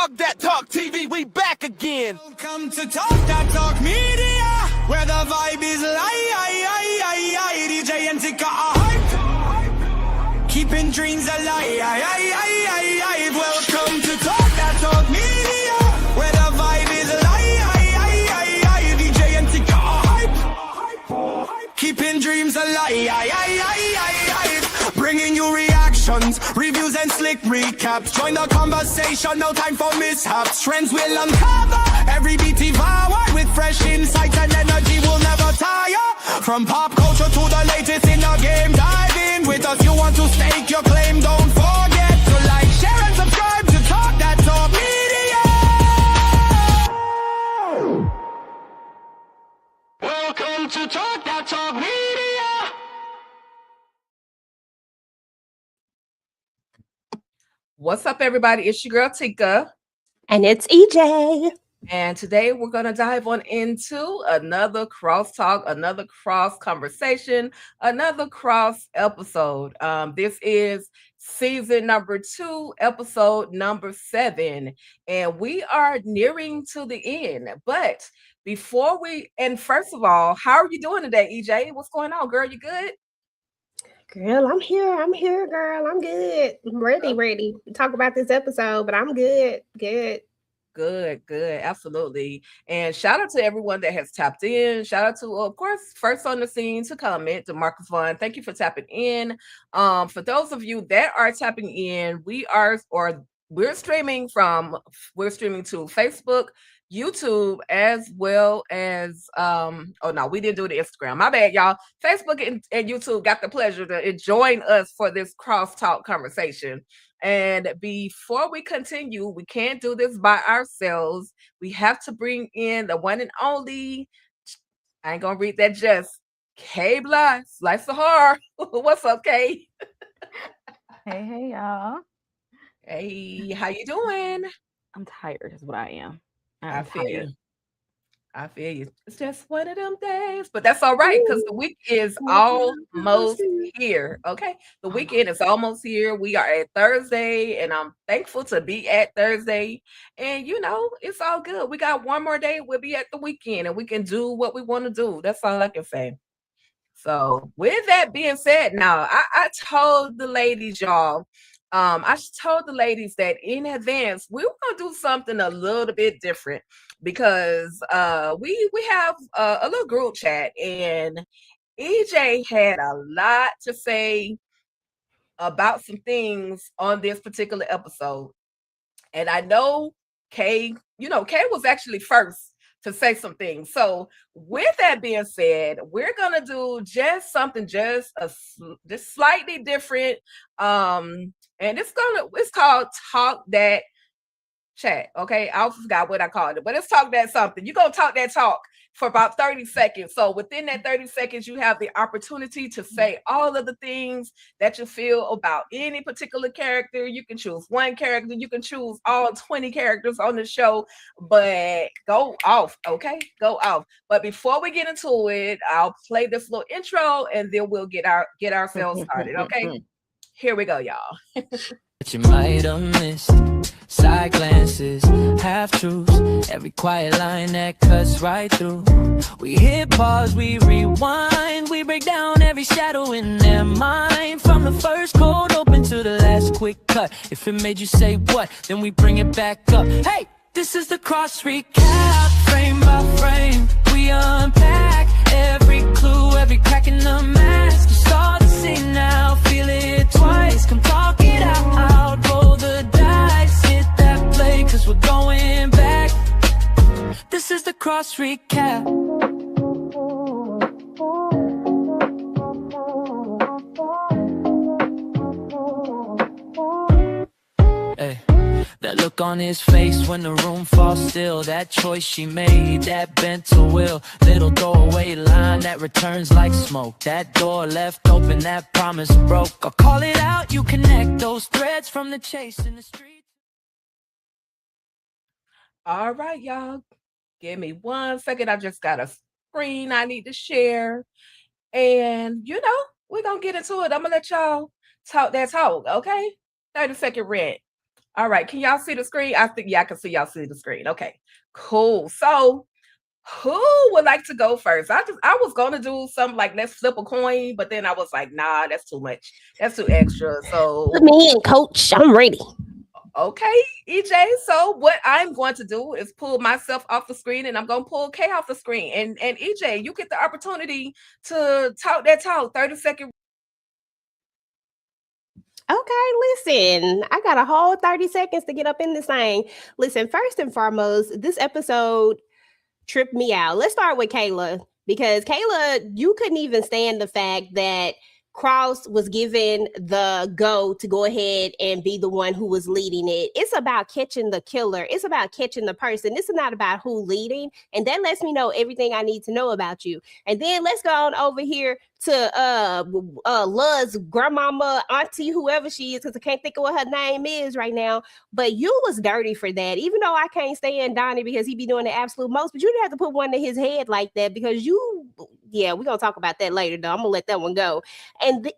Talk That Talk TV, we back again. Welcome to Talk That Talk Media, where the vibe is live. DJ and Tika are hype, keeping dreams alive. Welcome to Talk That Talk Media, where the vibe is live. DJ and Tika are hype, keeping dreams alive. Bringing you reactions, reviews and slick recaps. Join the conversation, no time for mishaps. Trends will uncover, every beat devoured with fresh insights and energy will never tire. From pop culture to the latest in the game, dive in with us. You want to stake your claim, don't forget to like, share and subscribe to Talk That Talk Media. Welcome to Talk That Talk Media. What's up, everybody? It's your girl Tika. And it's EJ. And today we're going to dive on into another crosstalk, another cross conversation, another cross episode. This is season number 2, episode number 7. And we are nearing to the end. But before first of all, how are you doing today, EJ? What's going on, girl? You good? Girl, I'm here, girl. I'm good. I'm ready to talk about this episode, but I'm good. Good. Absolutely. And shout out to everyone that has tapped in. Shout out to, of course, first on the scene to comment, to Marcus Vaughn. Thank you for tapping in. For those of you that are tapping in, we're streaming to Facebook, YouTube, as well as we didn't do the Instagram. My bad, y'all. Facebook and YouTube got the pleasure to join us for this crosstalk conversation. And before we continue, we can't do this by ourselves. We have to bring in the one and only, I ain't gonna read that, just Kay Bly, Slice of Horror. What's up, Kay? Hey, y'all. Hey, how you doing? I'm tired is what I am. I feel you. It's just one of them days, but that's all right because the week is almost here. Okay, the weekend is almost here. We are at Thursday, and I'm thankful to be at Thursday. And it's all good. We got one more day. We'll be at the weekend, and we can do what we want to do. That's all I can say. So, with that being said, now I told the ladies, y'all. I told the ladies that in advance we were gonna do something a little bit different because we have a little group chat, and EJ had a lot to say about some things on this particular episode. And I know Kay was actually first to say some things. So with that being said, we're gonna do just something just slightly different. And it's called Talk That Chat. Okay, I forgot what I called it, but it's Talk That something. You're gonna talk that talk for about 30 seconds. So within that 30 seconds, you have the opportunity to say all of the things that you feel about any particular character. You can choose one character, you can choose all 20 characters on the show, but go off, okay? Go off. But before we get into it, I'll play this little intro and then we'll get ourselves started. Okay. Here we go, y'all. But you might have missed side glances, half truths, every quiet line that cuts right through. We hit pause, we rewind, we break down every shadow in their mind. From the first cold open to the last quick cut. If it made you say what, then we bring it back up. Hey, this is the cross recap, frame by frame. We unpack every clue, every crack in the mask. You start to see now, feel it twice. Come talk it out, roll the dice, hit that play, cause we're going back. This is the cross recap. Hey. That look on his face when the room falls still. That choice she made, that bent to will. Little doorway line that returns like smoke. That door left open, that promise broke. I'll call it out, you connect those threads from the chase in the street. All right, y'all. Give me 1 second. I just got a screen I need to share. And, we're going to get into it. I'm going to let y'all talk that talk, okay? 30-second rant. All right. Can y'all see the screen? I think, yeah, I can see y'all see the screen. Okay, cool. So who would like to go first? I was gonna do something like let's flip a coin, but then I was like, nah, that's too much. That's too extra. So Put me in, coach. I'm ready. okay, EJ. So what I'm going to do is pull myself off the screen and I'm gonna pull K off the screen. And EJ, you get the opportunity to talk that talk, 30-second. Okay, listen, I got a whole 30 seconds to get up in this thing. Listen, first and foremost, this episode tripped me out. Let's start with Kayla, because Kayla, you couldn't even stand the fact that Cross was given the go to go ahead and be the one who was leading it. It's about catching the killer. It's about catching the person. This is not about who leading. And that lets me know everything I need to know about you. And then let's go on over here to Luz grandmama, auntie, whoever she is, because I can't think of what her name is right now. But you was dirty for that. Even though I can't stand Donnie because he be doing the absolute most, but you didn't have to put one in his head like that, because yeah, we're gonna talk about that later though. I'm gonna let that one go. And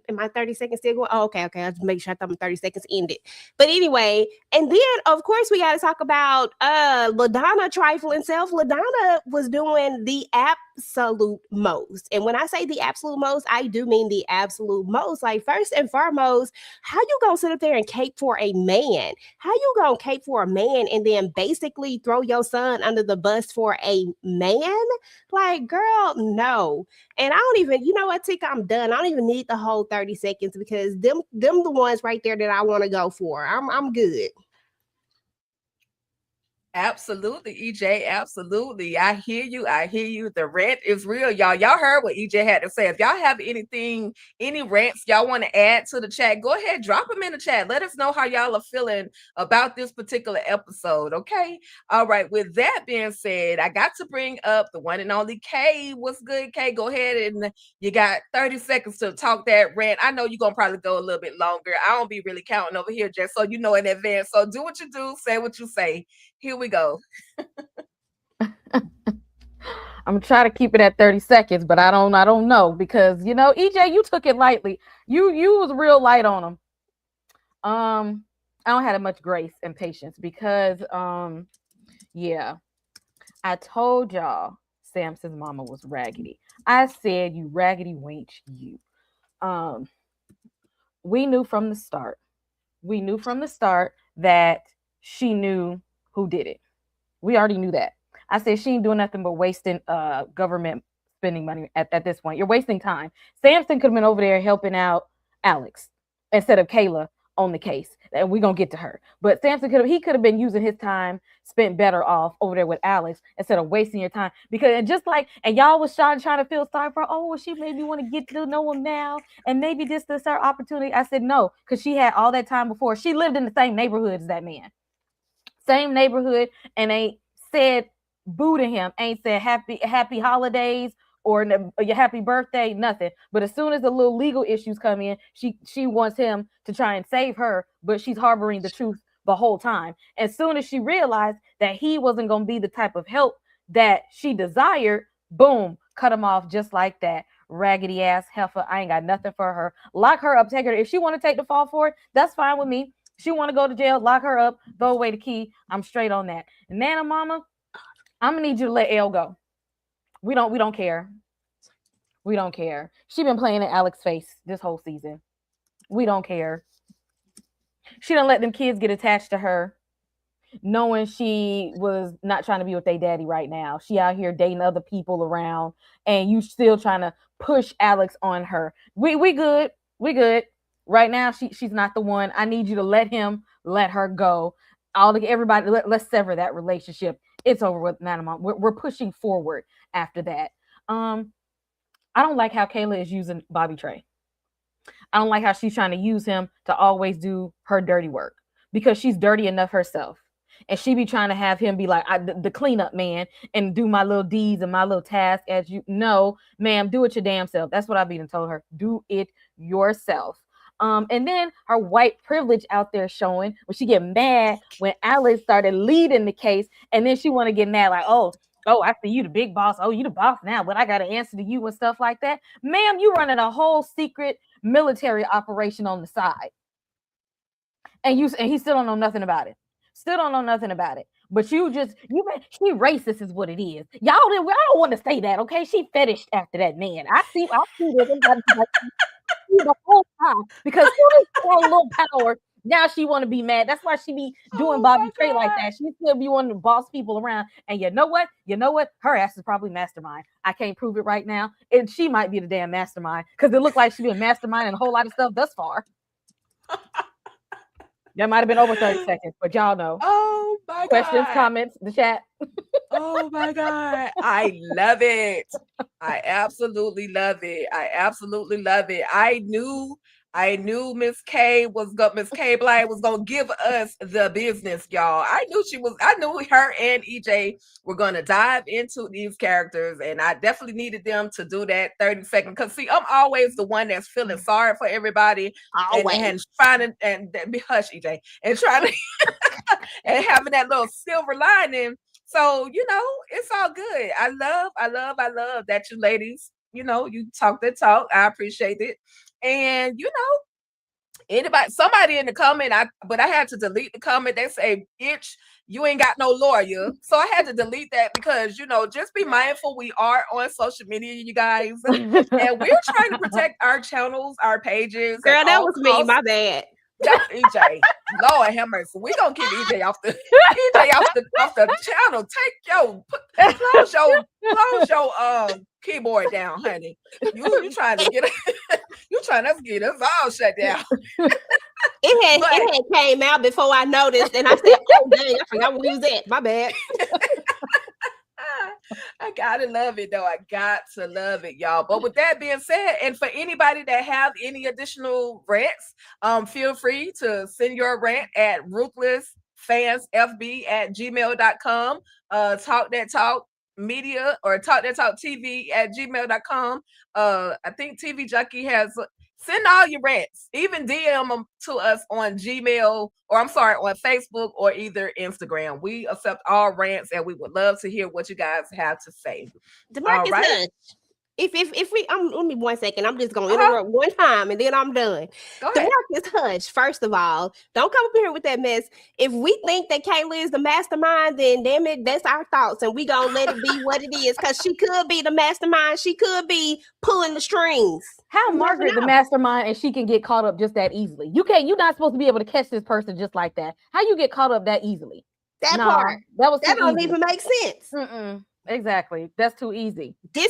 am I 30 seconds still going? Oh, okay. I'll just make sure I thought my 30 seconds ended. But anyway, and then of course we got to talk about LaDonna trifling self. LaDonna was doing the absolute most. And when I say the absolute most, I do mean the absolute most. Like, first and foremost, how you gonna sit up there and cape for a man? How you gonna cape for a man and then basically throw your son under the bus for a man? Like, girl, no. And I don't even, you know what, Tika, I'm done. I don't even need the whole 30 seconds, because them the ones right there that I want to go for. I'm good. Absolutely, EJ. Absolutely. I hear you. I hear you. The rant is real, y'all. Y'all heard what EJ had to say. If y'all have any rants y'all want to add to the chat, go ahead, drop them in the chat. Let us know how y'all are feeling about this particular episode. Okay. All right. With that being said, I got to bring up the one and only K. What's good, K? Go ahead, and you got 30 seconds to talk that rant. I know you're gonna probably go a little bit longer. I don't be really counting over here, just so you know in advance. So do what you do, say what you say. Here we go. I'm gonna try to keep it at 30 seconds, but I don't know, because EJ, you took it lightly. You was real light on him. I don't have much grace and patience, because yeah, I told y'all Samson's mama was raggedy. I said, you raggedy wench, you. We knew from the start. That she knew who did it. We already knew that. I said she ain't doing nothing but wasting government spending money at this point. You're wasting time. Samson could have been over there helping out Alex instead of Kayla on the case. And we're gonna get to her. But Samson could have been using his time spent better off over there with Alex instead of wasting your time. Because and y'all was trying to feel sorry for her. Oh, well, she maybe want to get to know him now, and maybe this is her opportunity. I said no, because she had all that time before. She lived in the same neighborhood as that man. Same neighborhood, and ain't said boo to him, ain't said happy holidays or your happy birthday, nothing. But as soon as the little legal issues come in, she wants him to try and save her, but she's harboring the truth the whole time. As soon as she realized that he wasn't going to be the type of help that she desired, boom, cut him off just like that. Raggedy ass heifer. I ain't got nothing for her. Lock her up, take her. If she want to take the fall for it, that's fine with me. She want to go to jail, lock her up, throw away the key. I'm straight on that. And Nana Mama, I'm gonna need you to let Elle go. We don't care. We don't care. She been playing in Alex's face this whole season. We don't care. She done let them kids get attached to her, knowing she was not trying to be with their daddy right now. She out here dating other people around, and you still trying to push Alex on her. We good. We good. Right now, she's not the one. I need you to let her go. Everybody, let's sever that relationship. It's over with Nana Mom. We're pushing forward after that. I don't like how Kayla is using Bobby Trey. I don't like how she's trying to use him to always do her dirty work, because she's dirty enough herself. And she be trying to have him be like the cleanup man and do my little deeds and my little tasks as you know, ma'am, do it your damn self. That's what I've been told her. Do it yourself. And then her white privilege out there showing when she get mad when Alex started leading the case, and then she want to get mad like, oh, I see you the big boss. Oh, you the boss now, but I got to answer to you and stuff like that. Ma'am, you running a whole secret military operation on the side. and he still don't know nothing about it. Still don't know nothing about it. But she racist is what it is. Y'all I don't want to say that, okay? She fetished after that man. I see this the whole time because she has a little power. Now she want to be mad. That's why she be doing Bobby Trey like that. She still be wanting to boss people around. And you know what? Her ass is probably mastermind. I can't prove it right now. And she might be the damn mastermind because it looked like she been mastermind and a whole lot of stuff thus far. That might have been over 30 seconds, but y'all know. Oh my Questions, God. comments, the chat. Oh my God. I love it. I absolutely love it. I knew Miss K Blythe was gonna give us the business, y'all. I knew her and EJ were gonna dive into these characters, and I definitely needed them to do that 30-second. Because see, I'm always the one that's feeling sorry for everybody and trying to hush, EJ, and trying to and having that little silver lining. So, it's all good. I love that you ladies, you talk that talk. I appreciate it. And, somebody in the comment, but I had to delete the comment. They say, "Bitch, you ain't got no lawyer." So I had to delete that because, just be mindful. We are on social media, you guys, and we're trying to protect our channels, our pages. Girl, that was me. My bad. EJ, Lord have mercy. We're gonna keep EJ off the channel. Close your keyboard down, honey. You trying to get us all shut down. It had came out before I noticed, and I said, "Oh dang, I forgot where we was at. My bad." I gotta love it though. I got to love it, y'all. But with that being said, and for anybody that have any additional rants, feel free to send your rant at ruthlessfansfb@gmail.com. Talk that talk media or talk that talk TV@gmail.com. I think TV Junkie has. Send all your rants, even DM them to us on Gmail, on Facebook or either Instagram. We accept all rants, and we would love to hear what you guys have to say. DeMarcus Hush. If we, let me 1 second. I'm just gonna interrupt one time, and then I'm done. DeMarcus Hush. First of all, don't come up here with that mess. If we think that Kayla is the mastermind, then damn it, that's our thoughts, and we gonna let it be what it is. Because she could be the mastermind. She could be pulling the strings. How Margaret the mastermind and she can get caught up just that easily? You're not supposed to be able to catch this person just like that. How you get caught up that easily? That part. That don't even make sense. Exactly. That's too easy. They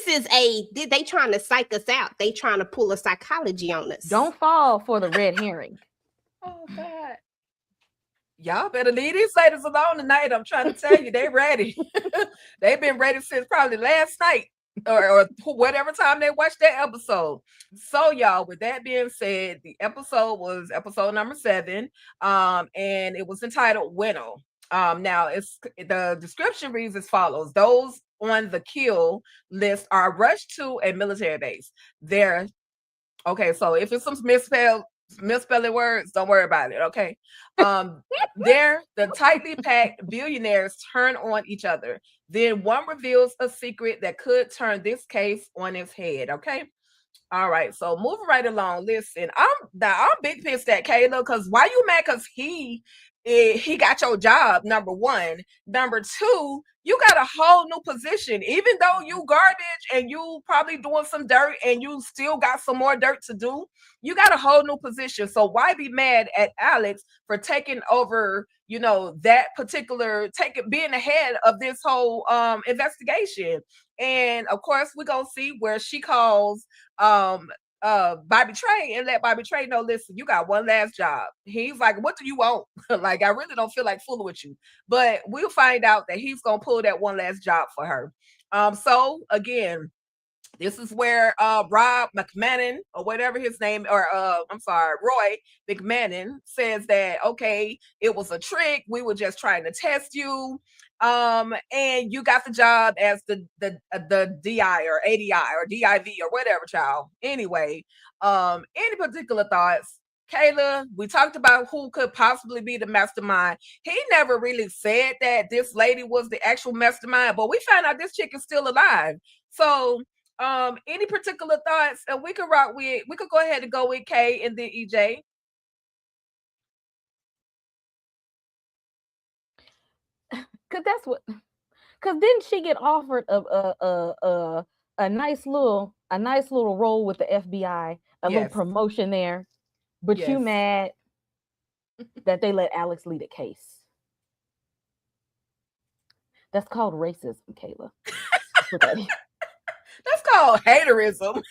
trying to psych us out. They trying to pull a psychology on us. Don't fall for the red herring. Oh God. Y'all better leave these ladies alone tonight. I'm trying to tell you, they ready. They've been ready since probably last night. Or whatever time they watched that episode. So y'all, with that being said, the episode was episode number 7, and it was entitled Winnow. Now the description reads as follows: those on the kill list are rushed to a military base. So if it's some misspelling words, don't worry about it. Okay. The tightly packed billionaires turn on each other. Then one reveals a secret that could turn this case on its head. Okay. All right. So moving right along. Listen, I'm big pissed at Kayla because why you mad? Because he got your job, number 1. Number 2, you got a whole new position. Even though you garbage and you probably doing some dirt and you still got some more dirt to do, you got a whole new position. So why be mad at Alex for taking over, that particular, being ahead of this whole investigation? And of course, we're gonna see where she calls Bobby Trey and let Bobby Trey know, listen, you got one last job. He's like, what do you want? Like, I really don't feel like fooling with you. But we'll find out that he's gonna pull that one last job for her. So again, this is where Rob McMahon, or whatever his name, or Roy McMahon says that, okay, it was a trick. We were just trying to test you. And you got the job as the DI or ADI or DIV or whatever, child. Anyway, any particular thoughts? Kayla, we talked about who could possibly be the mastermind. He never really said that this lady was the actual mastermind, but we found out this chick is still alive. So any particular thoughts? And we could go ahead and go with Kay and then EJ. Cause that's what. Cause didn't she get offered a nice little role with the FBI, a little Yes. promotion there, but you Yes. mad that they let Alex lead a case? That's called racism, Kayla. That's what that is. That's called haterism.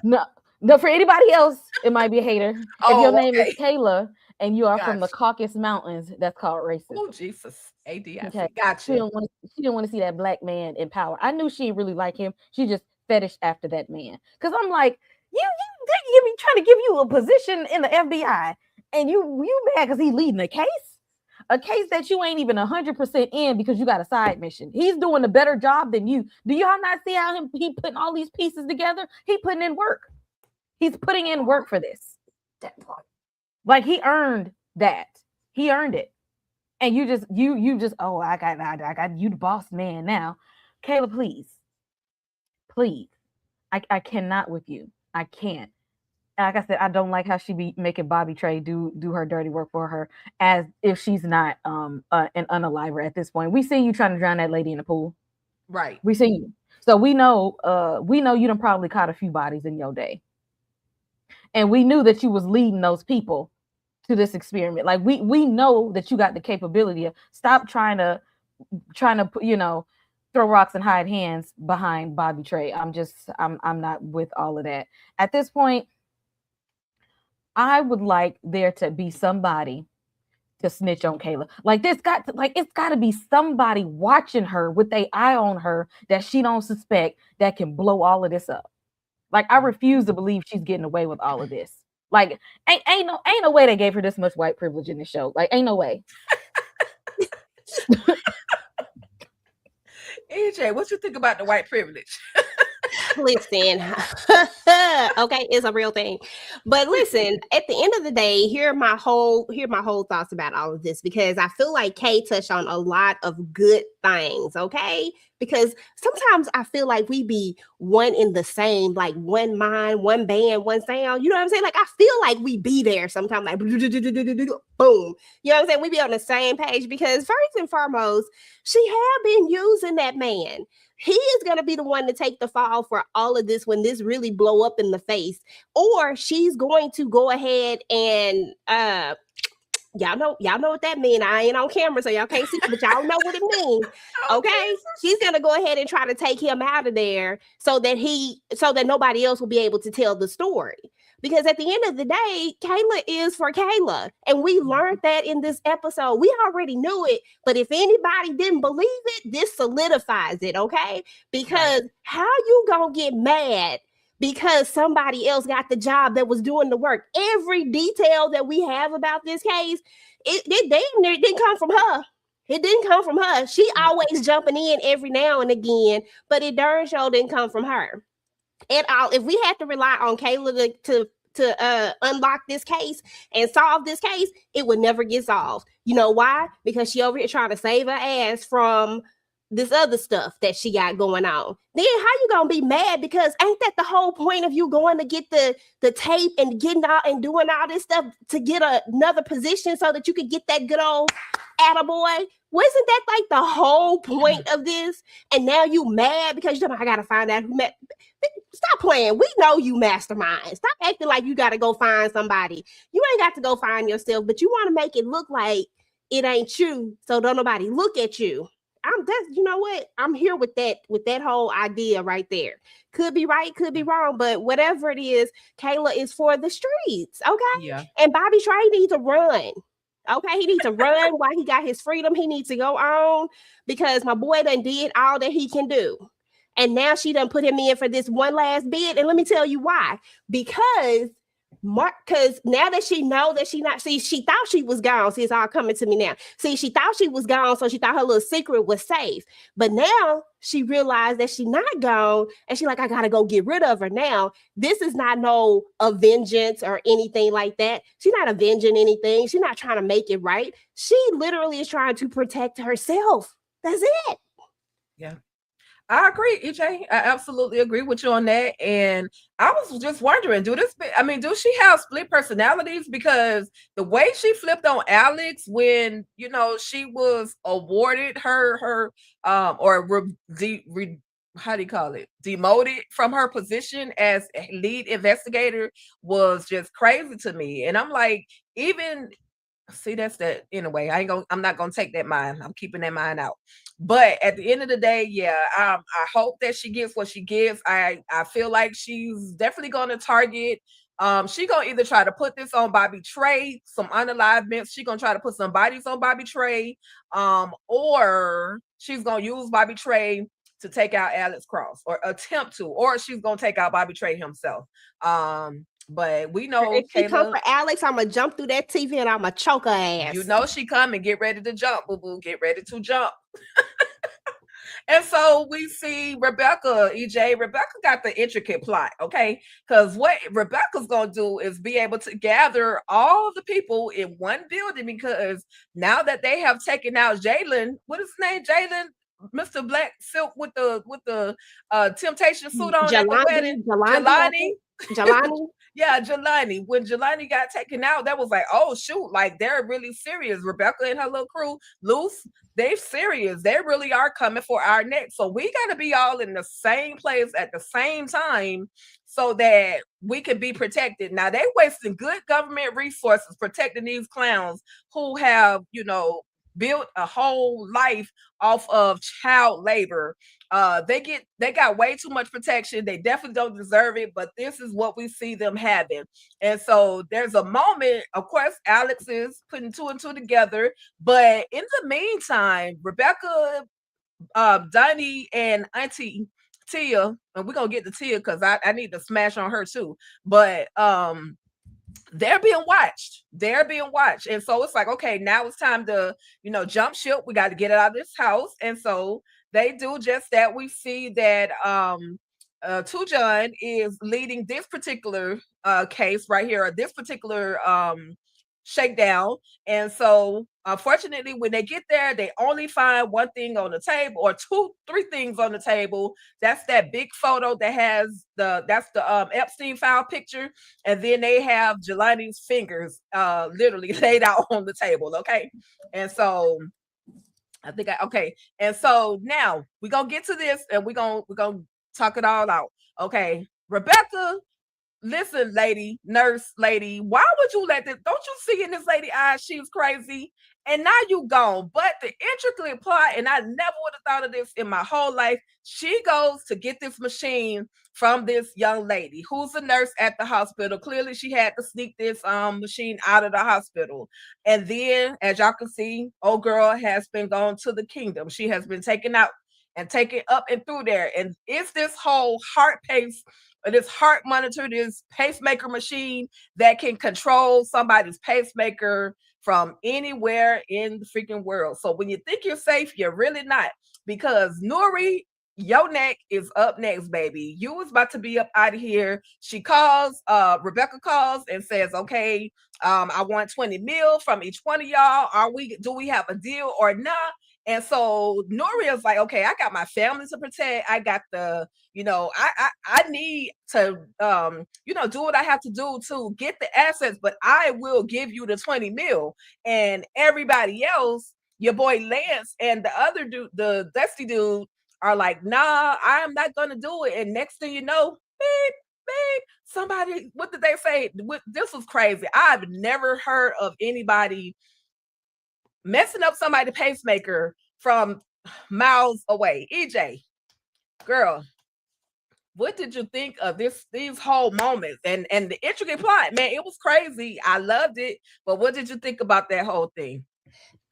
No, for anybody else, it might be a hater. If your Oh, name okay. is Kayla and you are from the Gotcha. Caucasus Mountains, that's called racism. Oh, Jesus. ADIC. Okay. She Gotcha. didn't want to see that black man in power. I knew she didn't really like him. She just fetished after that man. Because I'm like, you be trying to give you a position in the FBI, and you mad because he's leading a case that you ain't even 100% in because you got a side mission. He's doing a better job than you. Do y'all not see how he putting all these pieces together? He putting in work. He's putting in work for this. That part. Like he earned that. He earned it. And you just oh, I got you the boss man now. Kayla, please. I cannot with you. I can't. Like I said, I don't like how she be making Bobby Trey do her dirty work for her as if she's not an unaliver at this point. We see you trying to drown that lady in the pool. Right. We see you. So we know you done probably caught a few bodies in your day. And we knew that you was leading those people to this experiment. Like we know that you got the capability of stop trying to throw rocks and hide hands behind Bobby Trey. I'm not with all of that. At this point, I would like there to be somebody to snitch on Kayla. Like it's got to be somebody watching her with their eye on her that she don't suspect that can blow all of this up. Like I refuse to believe she's getting away with all of this. Like ain't no way they gave her this much white privilege in the show. Like ain't no way. AJ, what you think about the white privilege? Listen, okay, it's a real thing. But listen, at the end of the day, here are my whole thoughts about all of this, because I feel like Kay touched on a lot of good things, okay? Because sometimes I feel like we be one in the same, like one mind, one band, one sound. You know what I'm saying? Like I feel like we be there sometimes, like boom. You know what I'm saying? We be on the same page, because first and foremost, she had been using that man. He is going to be the one to take the fall for all of this when this really blow up in the face. Or she's going to go ahead and y'all know what that means. I ain't on camera, so y'all can't see, but y'all know what it means. Okay? She's going to go ahead and try to take him out of there so that nobody else will be able to tell the story. Because at the end of the day, Kayla is for Kayla. And we learned that in this episode. We already knew it. But if anybody didn't believe it, this solidifies it, okay? Because how you gonna get mad because somebody else got the job that was doing the work? Every detail that we have about this case, it didn't come from her. It didn't come from her. She always jumping in every now and again, but it darn sure didn't come from her at all. If we had to rely on Kayla to unlock this case and solve this case, it would never get solved. You know why? Because she over here trying to save her ass from this other stuff that she got going on. Then how you gonna be mad? Because ain't that the whole point of you going to get the tape and getting out and doing all this stuff to get another position so that you could get that good old attaboy? Wasn't that like the whole point of this? And now you mad because you're like, I gotta find out who met. Stop playing. We know you mastermind. Stop acting like you gotta go find somebody. You ain't got to go find yourself, but you want to make it look like it ain't you, so don't nobody look at you. You know what? I'm here with that whole idea right there. Could be right, could be wrong, but whatever it is, Kayla is for the streets, okay? Yeah. And Bobby Trey needs to run. Okay, he needs to run while he got his freedom. He needs to go on because my boy done did all that he can do. And now she done put him in for this one last bid. And let me tell you why. Because now that she know that she thought she was gone. See, it's all coming to me now. See, she thought she was gone, so she thought her little secret was safe. But now she realized that she not gone, and she like, I gotta go get rid of her now. This is not no vengeance or anything like that. She's not avenging anything. She's not trying to make it right. She literally is trying to protect herself. That's it. Yeah. I agree, EJ. I absolutely agree with you on that. And I was just wondering, do she have split personalities? Because the way she flipped on Alex when she was awarded her how do you call it? Demoted from her position as a lead investigator was just crazy to me. And I'm like, even see, that's that anyway. I'm not gonna take that mind. I'm keeping that mind out. But at the end of the day, yeah, I hope that she gets what she gets. I feel like she's definitely gonna target. She gonna either try to put this on Bobby Trey, some unalive She gonna try to put some bodies on Bobby Trey, or she's gonna use Bobby Trey to take out Alex Cross, or attempt to, or she's gonna take out Bobby Trey himself. But we know if she come for Alex, I'm gonna jump through that TV and I'm gonna choke her ass. You know she coming. Get ready to jump, boo boo. Get ready to jump. And so we see Rebecca, EJ. Rebecca got the intricate plot, okay? Because what Rebecca's gonna do is be able to gather all the people in one building, because now that they have taken out Jalen, what is his name? Jalen, Mr. Black Silk with the temptation suit on at the wedding. Jelani. Yeah, Jelani. When Jelani got taken out, that was like, oh shoot, like they're really serious. Rebecca and her little crew, loose, they're serious. They really are coming for our neck. So we gotta be all in the same place at the same time so that we can be protected. Now they wasting good government resources protecting these clowns who have, built a whole life off of child labor. They got way too much protection. They definitely don't deserve it, but this is what we see them having. And so there's a moment, of course, Alex is putting two and two together, but in the meantime, Rebecca, Donnie, and Auntie Tia, and we're gonna get to Tia because I need to smash on her too, but they're being watched. And so it's like, okay, now it's time to, jump ship. We got to get it out of this house. And so they do just that. We see that Tujon is leading this particular case right here, or this particular shakedown. And so unfortunately, when they get there, they only find one thing on the table, or three things on the table. That's that big photo that has that's the Epstein file picture, and then they have Jelani's fingers literally laid out on the table. Okay, and so and so now we're gonna get to this, and we're gonna talk it all out. Okay, Rebecca. Listen, nurse lady, why would you let this? Don't you see in this lady eyes she's crazy? And now you gone. But the intricate plot, and I never would have thought of this in my whole life. She goes to get this machine from this young lady who's a nurse at the hospital. Clearly, she had to sneak this machine out of the hospital. And then, as y'all can see, old girl has been gone to the kingdom. She has been taken out and taken up and through there. And it's this whole this heart monitor, this pacemaker machine that can control somebody's pacemaker from anywhere in the freaking world. So when you think you're safe, you're really not, because Nuri, your neck is up next, baby. You was about to be up out of here. She calls, Rebecca calls and says, okay, I want 20 mil from each one of y'all. Do we have a deal or not? And so Nuri is like, okay, I got my family to protect. I got the, I need to, do what I have to do to get the assets, but I will give you the 20 mil. And everybody else, your boy Lance and the other dude, the Dusty dude, are like, nah, I am not going to do it. And next thing you know, beep, somebody, what did they say? This was crazy. I've never heard of anybody messing up somebody's pacemaker from miles away. EJ, girl, what did you think of these whole moments and the intricate plot? Man, it was crazy. I loved it. But what did you think about that whole thing?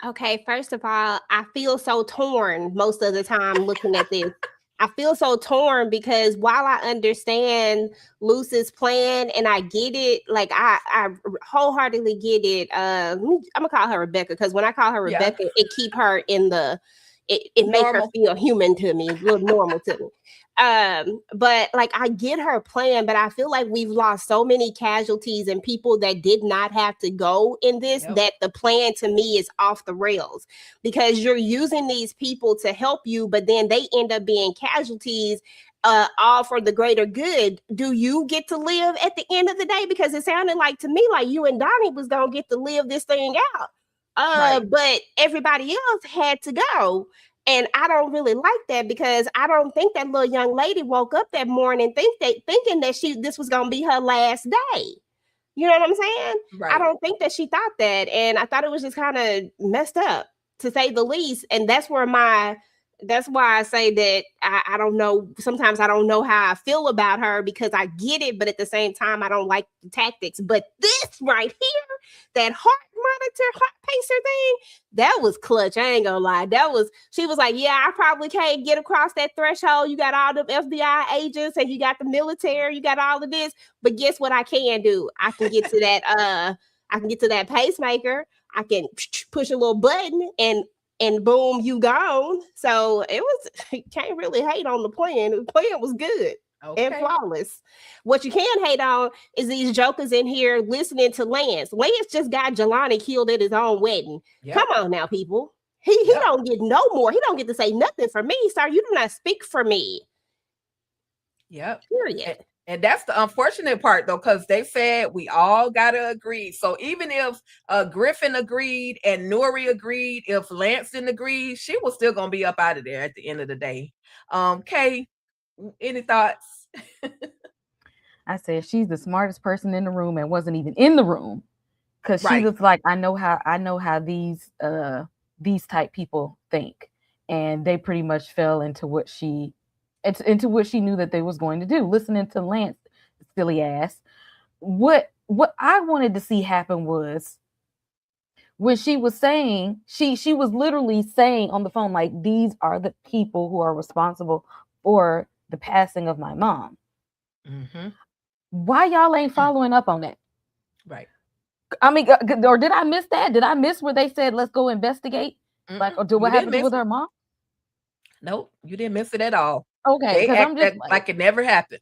Okay, first of all, I feel so torn most of the time looking at this. I feel so torn because while I understand Luce's plan and I get it, like I wholeheartedly get it. I'm gonna call her Rebecca because when I call her Rebecca, it keep her in the it makes her Normal. feel human to me, a little normal to me. But like I get her plan, but I feel like we've lost so many casualties and people that did not have to go in this, Yep. that the plan to me is off the rails, because you're using these people to help you, but then they end up being casualties, all for the greater good. Do you get to live at the end of the day? Because it sounded like to me like you and Donnie was gonna get to live this thing out. Right. But everybody else had to go. And I don't really like that, because I don't think that little young lady woke up that morning thinking that this was gonna be her last day. You know what I'm saying? Right. I don't think that she thought that, and I thought it was just kind of messed up, to say the least. And that's why I say that I don't know. Sometimes I don't know how I feel about her, because I get it, but at the same time, I don't like the tactics. But this right here, that heart pacer thing, that was clutch. I ain't gonna lie. She was like, yeah, I probably can't get across that threshold. You got all the FBI agents and you got the military, you got all of this. But guess what I can do? I can get to that pacemaker. I can push a little button and boom, you gone. So you can't really hate on the plan. The plan was good and flawless. What you can hate on is these jokers in here listening to Lance. Lance just got Jelani killed at his own wedding. Yep. Come on now, people. He don't get no more. He don't get to say nothing for me, sir. You do not speak for me. Yep. Period. And that's the unfortunate part, though, because they said we all gotta agree. So even if Griffin agreed and Nori agreed, if Lance didn't agree, she was still gonna be up out of there at the end of the day. Kay, any thoughts? I said she's the smartest person in the room and wasn't even in the room, because she Right. was like, I know how these type people think, and they pretty much fell into what she knew that they was going to do. Listening to Lance, silly ass. What I wanted to see happen was when she was saying, she was literally saying on the phone, like, these are the people who are responsible for the passing of my mom. Mm-hmm. Why y'all ain't following up on that? Right. I mean, or did I miss that? Did I miss where they said, let's go investigate? Like, or what happened with her mom? Nope, you didn't miss it at all. Okay, because I'm just like it never happened.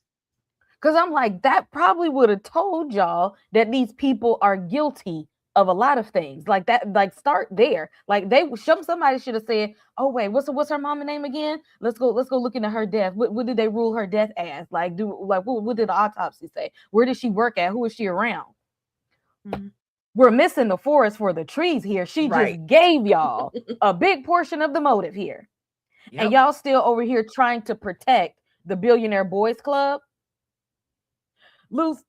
Because I'm like, that probably would have told y'all that these people are guilty of a lot of things. Like that, like start there. Like somebody should have said, oh wait, what's her mama name again? Let's go look into her death. What did they rule her death as? Like what did the autopsy say? Where did she work at? Who is she around? Mm-hmm. We're missing the forest for the trees here. She just gave y'all a big portion of the motive here. Yep. And y'all still over here trying to protect the Billionaire Boys Club. Luce,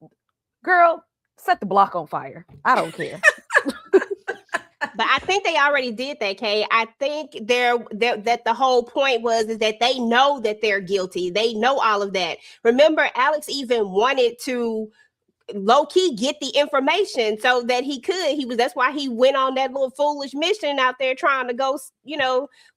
girl, set the block on fire. I don't care. But I think they already did that, Kay. I think that the whole point is that they know that they're guilty. They know all of that. Remember, Alex even wanted to low-key get the information so that that's why he went on that little foolish mission out there trying to go,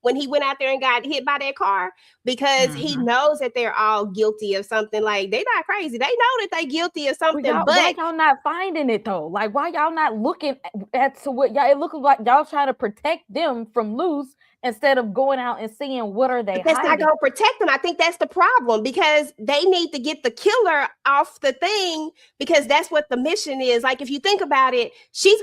when he went out there and got hit by that car, because he knows that they're all guilty of something. Like, they're not crazy. They know that they're guilty of something. But why y'all not finding it though? Like, why y'all not looking at what y'all, it looks like y'all trying to protect them from Luce instead of going out and seeing what are they hiding. That's not going to protect them. I think that's the problem, because they need to get the killer off the thing, because that's what the mission is. Like, if you think about it, she's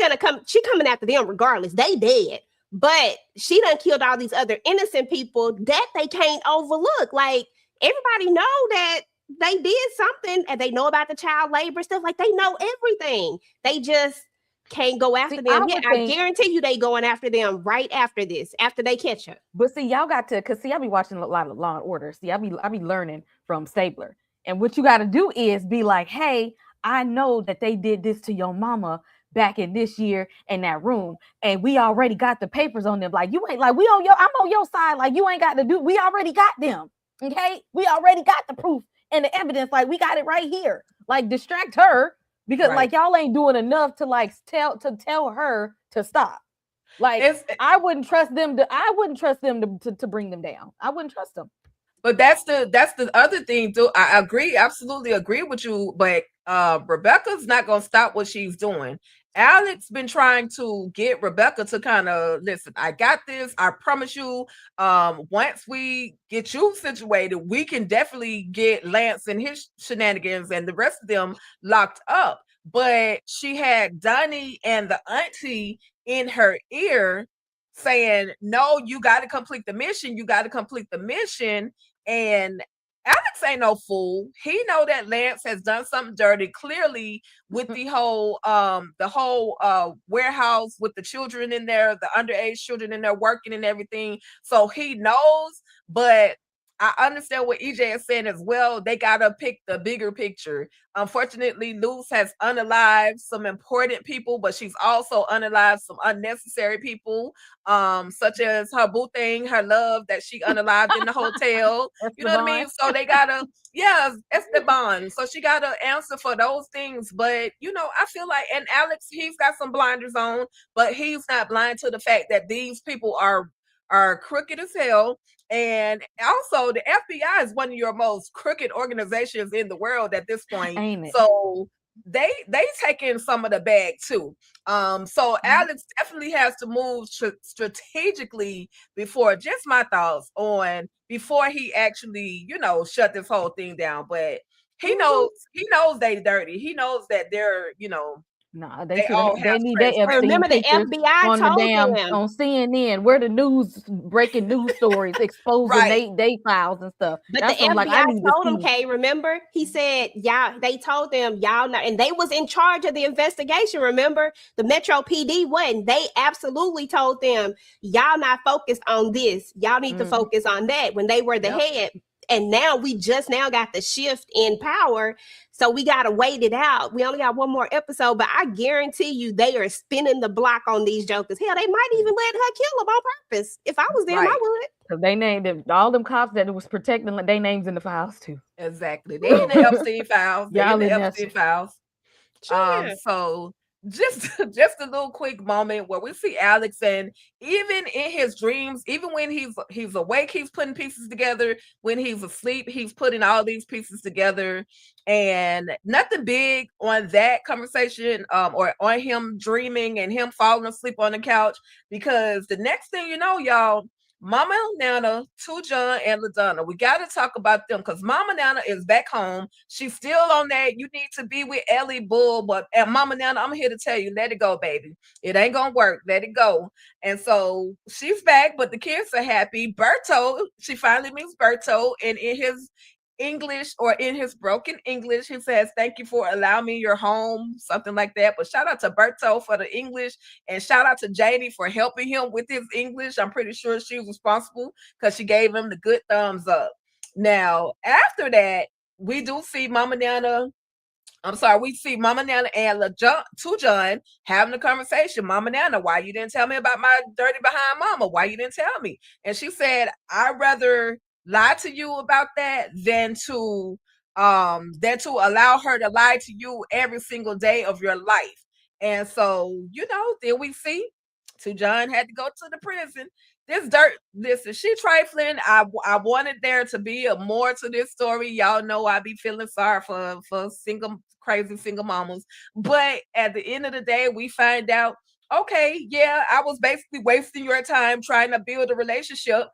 coming after them regardless. They dead, but she done killed all these other innocent people that they can't overlook. Like, everybody know that they did something, and they know about the child labor stuff. Like, they know everything. They just can't go after them. I guarantee you they going after them right after this, after they catch her. But see, y'all got to, because see, I be watching a lot of Law and Order. See, I be learning from Stabler. And what you got to do is be like, hey, I know that they did this to your mama back in this year in that room, and we already got the papers on them. Like, you ain't like, I'm on your side. Like, you ain't got to do, we already got them. Okay. We already got the proof and the evidence. Like, we got it right here. Like, distract her. Because like y'all ain't doing enough to like tell her to stop. Like, I wouldn't trust them to bring them down. I wouldn't trust them. But that's the other thing too. I agree, absolutely agree with you. But Rebecca's not gonna stop what she's doing. Alex been trying to get Rebecca to kind of listen. I got this. I promise you. Once we get you situated, we can definitely get Lance and his shenanigans and the rest of them locked up. But she had Donnie and the auntie in her ear saying, "No, you got to complete the mission. You got to complete the mission." And Alex ain't no fool. He know that Lance has done something dirty. Clearly, with the whole warehouse with the children in there, the underage children in there working and everything. So he knows, but I understand what EJ is saying as well. They gotta pick the bigger picture. Unfortunately, Luz has unalived some important people, but she's also unalived some unnecessary people, such as her boo thing, her love that she unalived in the hotel. You know what I mean? So they gotta, yeah, Esteban. So she gotta answer for those things. But you know, I feel like, and Alex, he's got some blinders on, but he's not blind to the fact that these people are crooked as hell. And also, the FBI is one of your most crooked organizations in the world at this point. Ain't it? So they taking some of the bag too. So Alex definitely has to move strategically before. Just my thoughts on before he actually, you know, shut this whole thing down. But he knows they dirty. He knows that they're, you know. Nah, They all they have need crazy their Epstein Remember, the pictures FBI on the told damn them. on CNN, where the news breaking news stories exposing Right. they files and stuff. But That's the what I'm like, I FBI need to told them, see. Kay, remember? He said, y'all, they told them, y'all not, and they was in charge of the investigation, remember? The Metro PD wasn't. They absolutely told them, y'all not focused on this. Y'all need to focus on that when they were the head. And now we just now got the shift in power. So we got to wait it out. We only got one more episode, but I guarantee you they are spinning the block on these jokers. Hell, they might even let her kill them on purpose. If I was them, I would. So they named them, all them cops that was protecting their names in the files too. Exactly. They in the Epstein files. They in Y'all the in there. Epstein files. Sure. So just a little quick moment where we see Alex, and even in his dreams, even when he's awake, he's putting pieces together. When he's asleep, he's putting all these pieces together. And nothing big on that conversation, or on him dreaming and him falling asleep on the couch, because the next thing you know, y'all, Mama Nana, Tujon, and LaDonna, we got to talk about them because Mama Nana is back home. She's still on that. You need to be with Ellie Bull, but and Mama Nana, I'm here to tell you, let it go, baby. It ain't gonna work. Let it go. And so she's back, but the kids are happy. Berto, she finally meets Berto, and in his English, or in his broken English, he says, "Thank you for allowing me your home," something like that. But shout out to Berto for the English, and shout out to Janie for helping him with his English. I'm pretty sure she was responsible because she gave him the good thumbs up. Now, after that, we do see Mama Nana. We see Mama Nana and Tujon having a conversation. Mama Nana, why you didn't tell me about my dirty behind mama? Why you didn't tell me? And she said, I'd rather lie to you about that than to allow her to lie to you every single day of your life. And so, you know, then we see Tujon had to go to the prison. Listen, she trifling. I wanted there to be a more to this story. Y'all know I be feeling sorry for crazy single mamas. But at the end of the day, we find out, okay, yeah, I was basically wasting your time trying to build a relationship.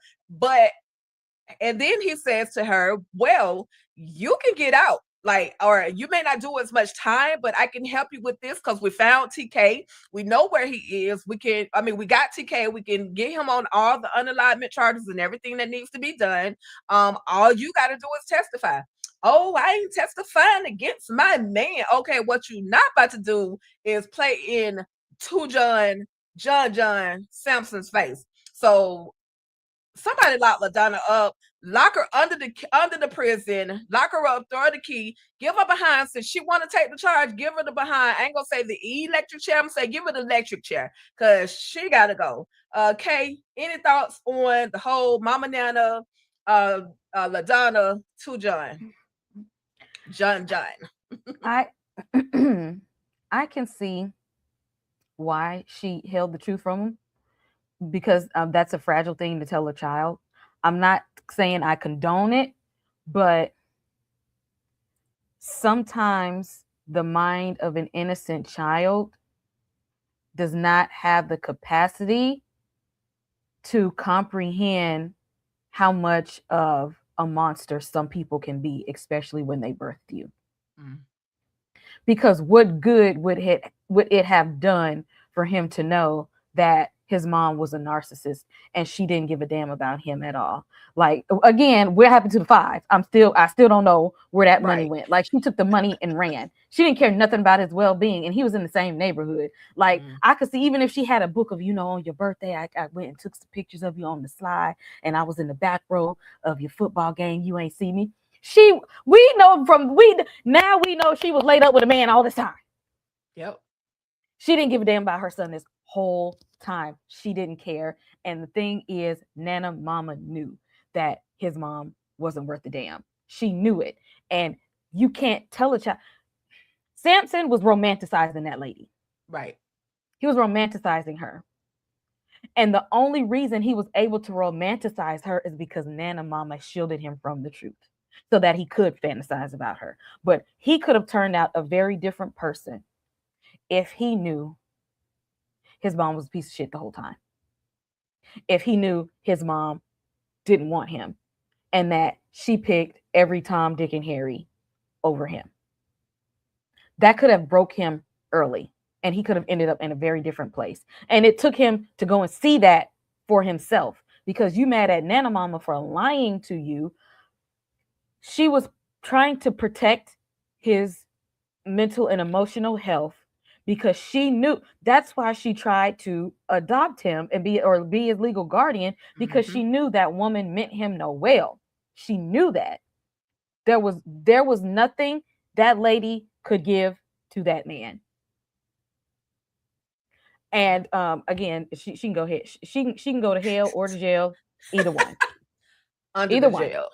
And then he says to her, well, you can get out. Like, or you may not do as much time, but I can help you with this because we found TK. We know where he is. We got TK. We can get him on all the unalignment charges and everything that needs to be done. All you got to do is testify. Oh, I ain't testifying against my man. Okay, what you not about to do is play in John Sampson's face. So somebody lock LaDonna up, lock her under the prison, lock her up, throw her the key, give her behind. Since she want to take the charge, give her the behind. I ain't gonna say the electric chair. I'm gonna say give her the electric chair because she gotta go. Kay, any thoughts on the whole Mama Nana, LaDonna, Tujon? John. I can see why she held the truth from him, because that's a fragile thing to tell a child. I'm not saying I condone it, but sometimes the mind of an innocent child does not have the capacity to comprehend how much of a monster some people can be, especially when they birthed you. Mm. Because what good would it have done for him to know that his mom was a narcissist and she didn't give a damn about him at all? Like, again, what happened to the 5? I still don't know where that money went. Like, she took the money and ran. She didn't care nothing about his well-being, and he was in the same neighborhood. Like, I could see, even if she had a book of, on your birthday, I went and took some pictures of you on the slide, and I was in the back row of your football game. You ain't see me. We know she was laid up with a man all this time. Yep. She didn't give a damn about her son this whole time. She didn't care. And the thing is, Nana Mama knew that his mom wasn't worth a damn. She knew it. And you can't tell a child. Samson was romanticizing that lady. Right. He was romanticizing her. And the only reason he was able to romanticize her is because Nana Mama shielded him from the truth so that he could fantasize about her. But he could have turned out a very different person if he knew his mom was a piece of shit the whole time. If he knew his mom didn't want him and that she picked every Tom, Dick, and Harry over him. That could have broke him early, and he could have ended up in a very different place. And it took him to go and see that for himself, because you mad at Nana Mama for lying to you. She was trying to protect his mental and emotional health, because she knew. That's why she tried to adopt him and be his legal guardian, because she knew that woman meant him no well. She knew that there was nothing that lady could give to that man. And again, she can go ahead. She can go to hell or to jail. Either one. Either one. Jail.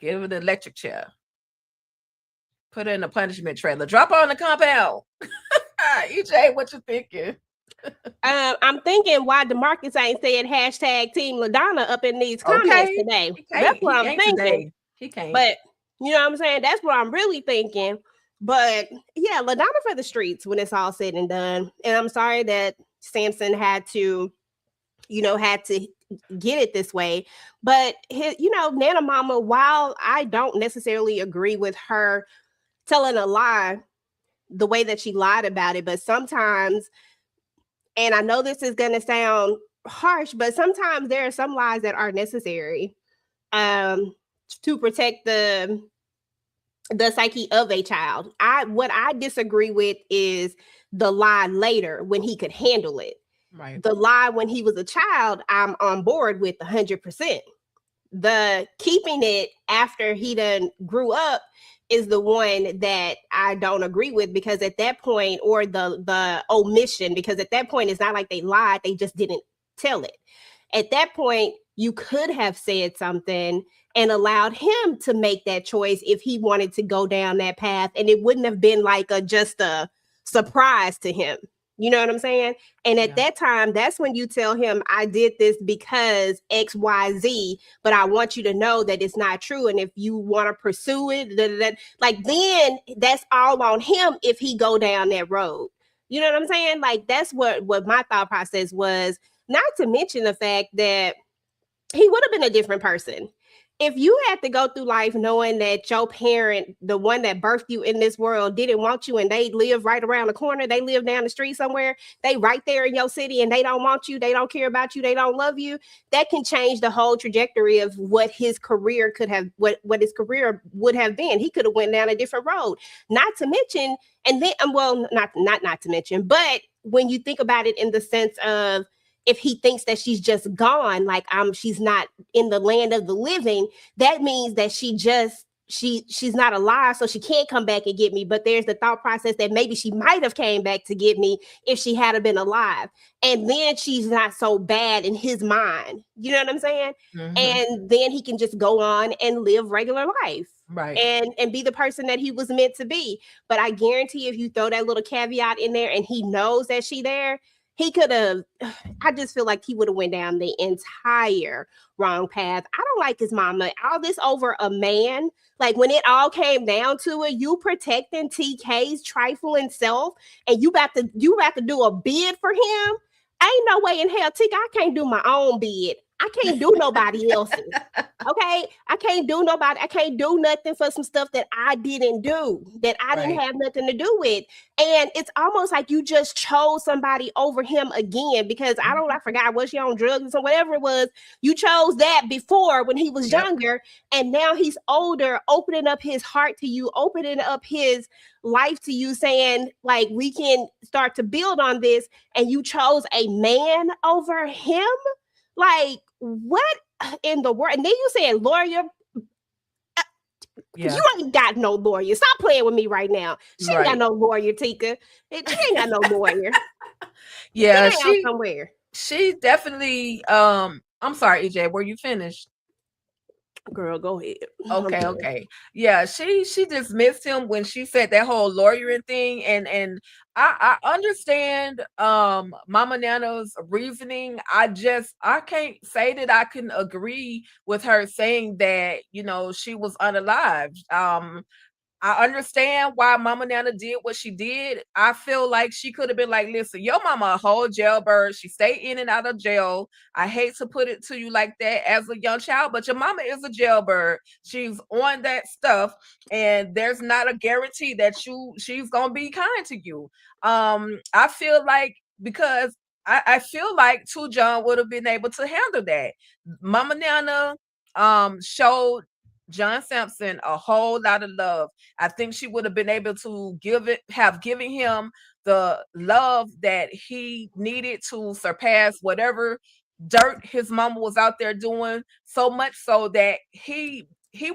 Give her the electric chair. Put her in the punishment trailer. Drop her on the compound. EJ, what you thinking? I'm thinking why DeMarcus ain't said #Team LaDonna up in these comments today. That's what I'm thinking. He can't. But you know what I'm saying? That's what I'm really thinking. But yeah, LaDonna for the streets when it's all said and done. And I'm sorry that Samson had to get it this way. But Nana Mama, while I don't necessarily agree with her telling a lie the way that she lied about it, but sometimes, and I know this is going to sound harsh, but sometimes there are some lies that are necessary to protect the psyche of a child. What I disagree with is the lie later when he could handle it. Right. The lie when he was a child, I'm on board with 100%. The keeping it after he done grew up is the one that I don't agree with, because at that point, or the omission, because at that point, it's not like they lied, they just didn't tell it. At that point, you could have said something and allowed him to make that choice if he wanted to go down that path, and it wouldn't have been like just a surprise to him. You know what I'm saying? And at that time, that's when you tell him, I did this because XYZ, but I want you to know that it's not true. And if you want to pursue it, then that's all on him if he go down that road. You know what I'm saying? Like, that's what my thought process was, not to mention the fact that he would have been a different person. If you had to go through life knowing that your parent, the one that birthed you in this world, didn't want you, and they live right around the corner, they live down the street somewhere, they right there in your city, and they don't want you, they don't care about you, they don't love you, that can change the whole trajectory of what his career could have, what his career would have been. He could have went down a different road. Not to mention, and then, well, not to mention, but when you think about it in the sense of, if he thinks that she's just gone, like she's not in the land of the living, that means that she's not alive, so she can't come back and get me. But there's the thought process that maybe she might have came back to get me if she had been alive. And then she's not so bad in his mind. You know what I'm saying? Mm-hmm. And then he can just go on and live regular life. Right. And be the person that he was meant to be. But I guarantee if you throw that little caveat in there and he knows that she there, he could have. I just feel like he would have went down the entire wrong path. I don't like his mama. All this over a man. Like when it all came down to it, you protecting TK's trifling self, and you about to do a bid for him. Ain't no way in hell, TK. I can't do my own bid. I can't do nobody else's. Okay, I can't do nothing for some stuff that I didn't do, that I didn't have nothing to do with. And it's almost like you just chose somebody over him again, because I forgot, was she on drugs or whatever it was. You chose that before when he was younger, and now he's older, opening up his heart to you, opening up his life to you, saying like, we can start to build on this, and you chose a man over him. Like, what in the world? And then you saying lawyer. You ain't got no lawyer. Stop playing with me right now. She ain't got no lawyer, Tika. She ain't got no lawyer. Yeah, she definitely. I'm sorry, EJ. Were you finished? Girl, go ahead. Okay. Yeah, she dismissed him when she said that whole lawyering thing, and I understand Mama Nana's reasoning. I can't say that I can agree with her saying that, you know, she was unalived. I understand why Mama Nana did what she did. I feel like she could have been like, listen, your mama a whole jailbird. She stay in and out of jail. I hate to put it to you like that as a young child, but your mama is a jailbird. She's on that stuff, and there's not a guarantee that she's gonna be kind to you. I feel like, because I feel like Tujon would have been able to handle that. Mama Nana showed John Sampson a whole lot of love. I think she would have been able to given him the love that he needed to surpass whatever dirt his mama was out there doing, so much so that he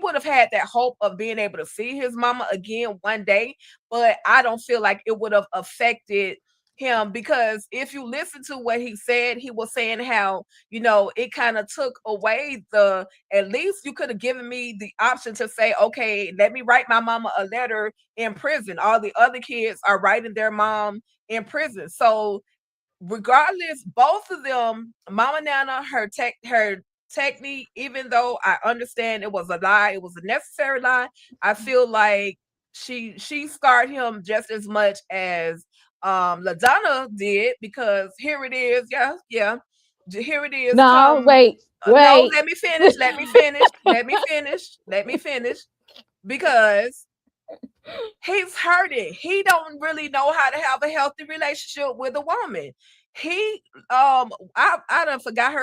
would have had that hope of being able to see his mama again one day. But I don't feel like it would have affected him, because if you listen to what he said, he was saying how, you know, it kind of took away at least you could have given me the option to say, okay, let me write my mama a letter in prison. All the other kids are writing their mom in prison. So regardless, both of them, Mama Nana, her technique, even though I understand it was a lie, it was a necessary lie, I feel like she scarred him just as much as LaDonna did, because here it is. Here it is. No, wait. No, let me finish. Because he's hurting. He don't really know how to have a healthy relationship with a woman. He I done forgot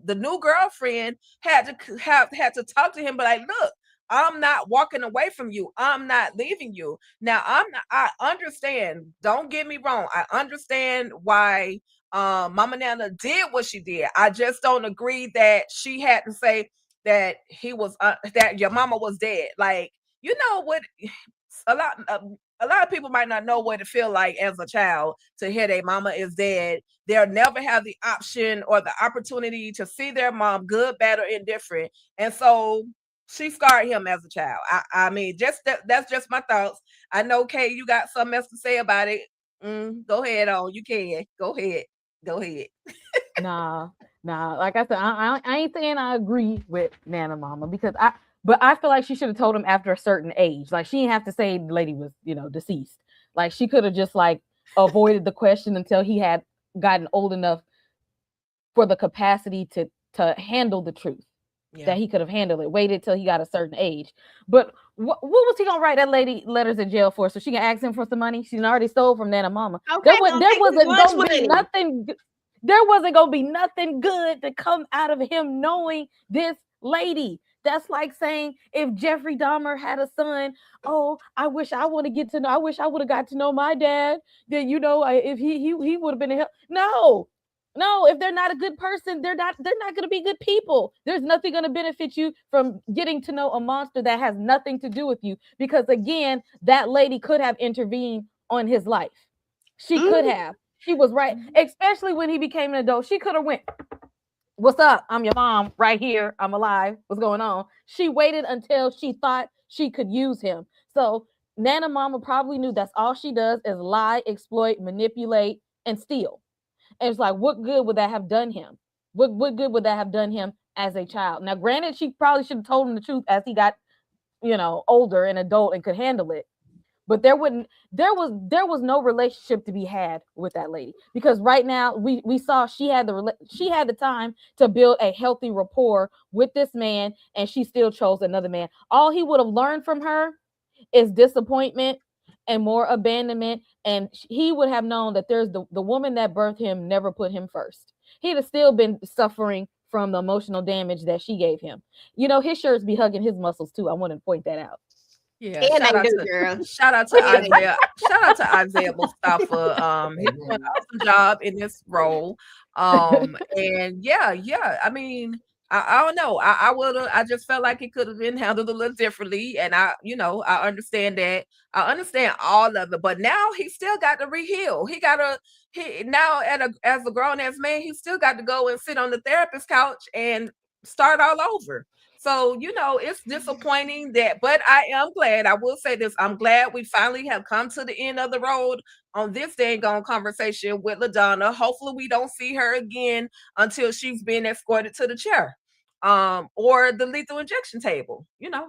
the new girlfriend had to talk to him, but like, look, I'm not walking away from you. I'm not leaving you. Now, I understand. Don't get me wrong. I understand why Mama Nana did what she did. I just don't agree that she had to say that that your mama was dead. Like, you know what? A lot of people might not know what it feel like as a child to hear their mama is dead. They'll never have the option or the opportunity to see their mom, good, bad, or indifferent. And so she scarred him as a child. I mean, that's just my thoughts. I know, Kay, you got something else to say about it. Go ahead on. You can. Go ahead. Nah. Like I said, I ain't saying I agree with Nana Mama, because but I feel like she should have told him after a certain age. Like, she didn't have to say the lady was, you know, deceased. Like, she could have just like avoided the question until he had gotten old enough for the capacity to handle the truth. Yeah. That he could have handled it. Waited till he got a certain age. But what was he gonna write that lady letters in jail for? So she can ask him for some money? She already stole from Nana Mama. Okay, there wasn't gonna be nothing good to come out of him knowing this lady. That's like saying if Jeffrey Dahmer had a son, I wish I would have got to know my dad. Then, you know, if he would have been a help. No, if they're not a good person, they're not going to be good people. There's nothing going to benefit you from getting to know a monster that has nothing to do with you. Because again, that lady could have intervened on his life. She could have. She was right. Especially when he became an adult. She could have went, what's up? I'm your mom right here. I'm alive. What's going on? She waited until she thought she could use him. So Nana Mama probably knew that's all she does is lie, exploit, manipulate, and steal. And it's like, what good would that have done him? What good would that have done him as a child? Now, granted, she probably should have told him the truth as he got, older and adult and could handle it. But there was no relationship to be had with that lady, because right now we saw she had the time to build a healthy rapport with this man, and she still chose another man. All he would have learned from her is disappointment and more abandonment, and he would have known that there's the woman that birthed him never put him first. He'd have still been suffering from the emotional damage that she gave him. His shirts be hugging his muscles too. I want to point that out. Yeah, And they do, girl. shout out to Isaiah. Shout out to Isaiah Mustafa. He's doing an awesome job in this role. And yeah. I mean, I don't know. I just felt like it could have been handled a little differently. And I understand that. I understand all of it, but now he still got to re-heal. As a grown ass man, he still got to go and sit on the therapist couch and start all over. So, it's disappointing but I am glad. I will say this. I'm glad we finally have come to the end of the road on this dang on conversation with LaDonna. Hopefully we don't see her again until she's been escorted to the chair, or the lethal injection table.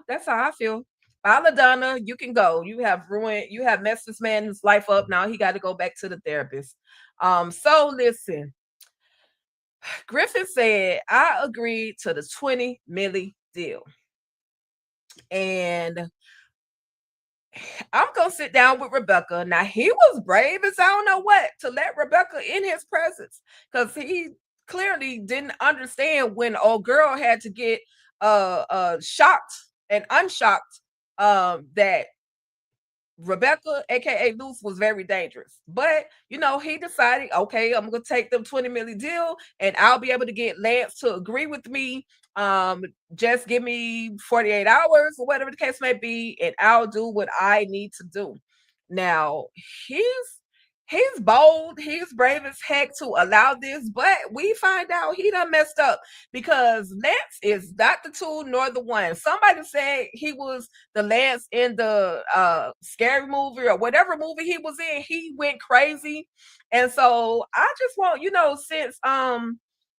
That's how I feel. Bye, LaDonna, you can go. You have messed this man's life up. Now he got to go back to the therapist. So listen, Griffin said, I agreed to the 20 milli deal. And I'm going to sit down with Rebecca. Now, he was brave as I don't know what to let Rebecca in his presence, because he clearly didn't understand when old girl had to get shocked and unshocked that Rebecca, aka Luce, was very dangerous. But he decided, okay, I'm gonna take them 20 milli deal, and I'll be able to get Lance to agree with me. Just give me 48 hours or whatever the case may be, and I'll do what I need to do. Now, he's bold, he's brave as heck to allow this, but we find out he done messed up, because Lance is not the two nor the one. Somebody said he was the Lance in the scary movie or whatever movie he was in. He went crazy. And so I just want,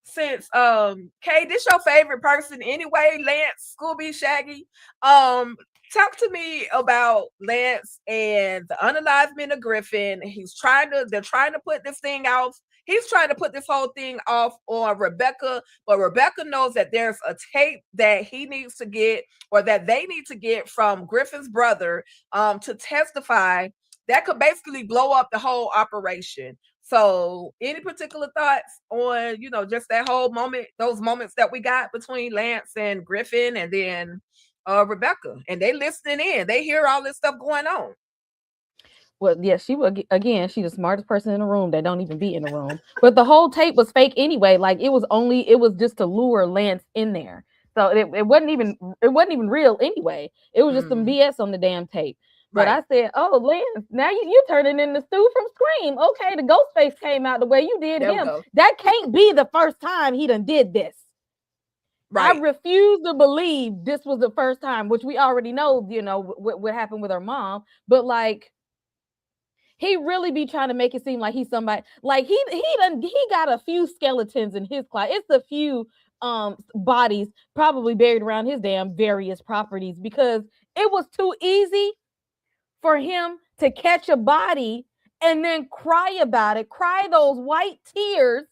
since Kay, this your favorite person anyway, Lance, Scooby, Shaggy, talk to me about Lance and the unalivement of Griffin. They're trying to put this thing off. He's trying to put this whole thing off on Rebecca, but Rebecca knows that there's a tape that he needs to get, or that they need to get, from Griffin's brother to testify that could basically blow up the whole operation. So any particular thoughts on, just that whole moment, those moments that we got between Lance and Griffin, and then Rebecca, and they listening in, they hear all this stuff going on? Well, yeah, she's the smartest person in the room that don't even be in the room. But the whole tape was fake anyway. Like it was just to lure Lance in there. So it wasn't even real anyway. It was just some BS on the damn tape. But right. I said, oh, Lance, now you turning into Stu from Scream. Okay, the Ghostface came out the way you did him. That can't be the first time he done did this. Right. I refuse to believe this was the first time, which we already know, what happened with her mom. But like, he really be trying to make it seem like he's somebody. Like he got a few skeletons in his closet. It's a few bodies probably buried around his damn various properties, because it was too easy for him to catch a body and then cry about it, cry those white tears,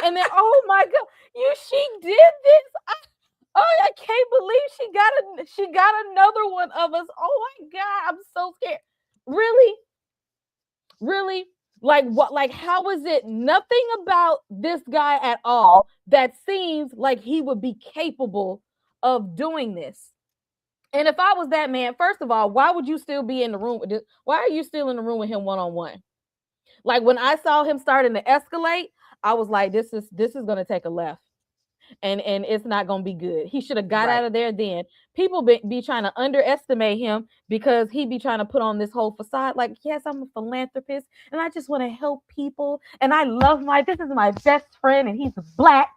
and then, oh my God, she did this. I can't believe she got another one of us. Oh my God, I'm so scared. Really? Like what? Like, how is it nothing about this guy at all that seems like he would be capable of doing this? And if I was that man, first of all, why would you still be in the room with this? Why are you still in the room with him one-on-one? Like when I saw him starting to escalate, I was like, this is going to take a left. And it's not going to be good. He should have got out of there then. People be trying to underestimate him because he be trying to put on this whole facade. Like, yes, I'm a philanthropist and I just want to help people. And I love this is my best friend, and he's Black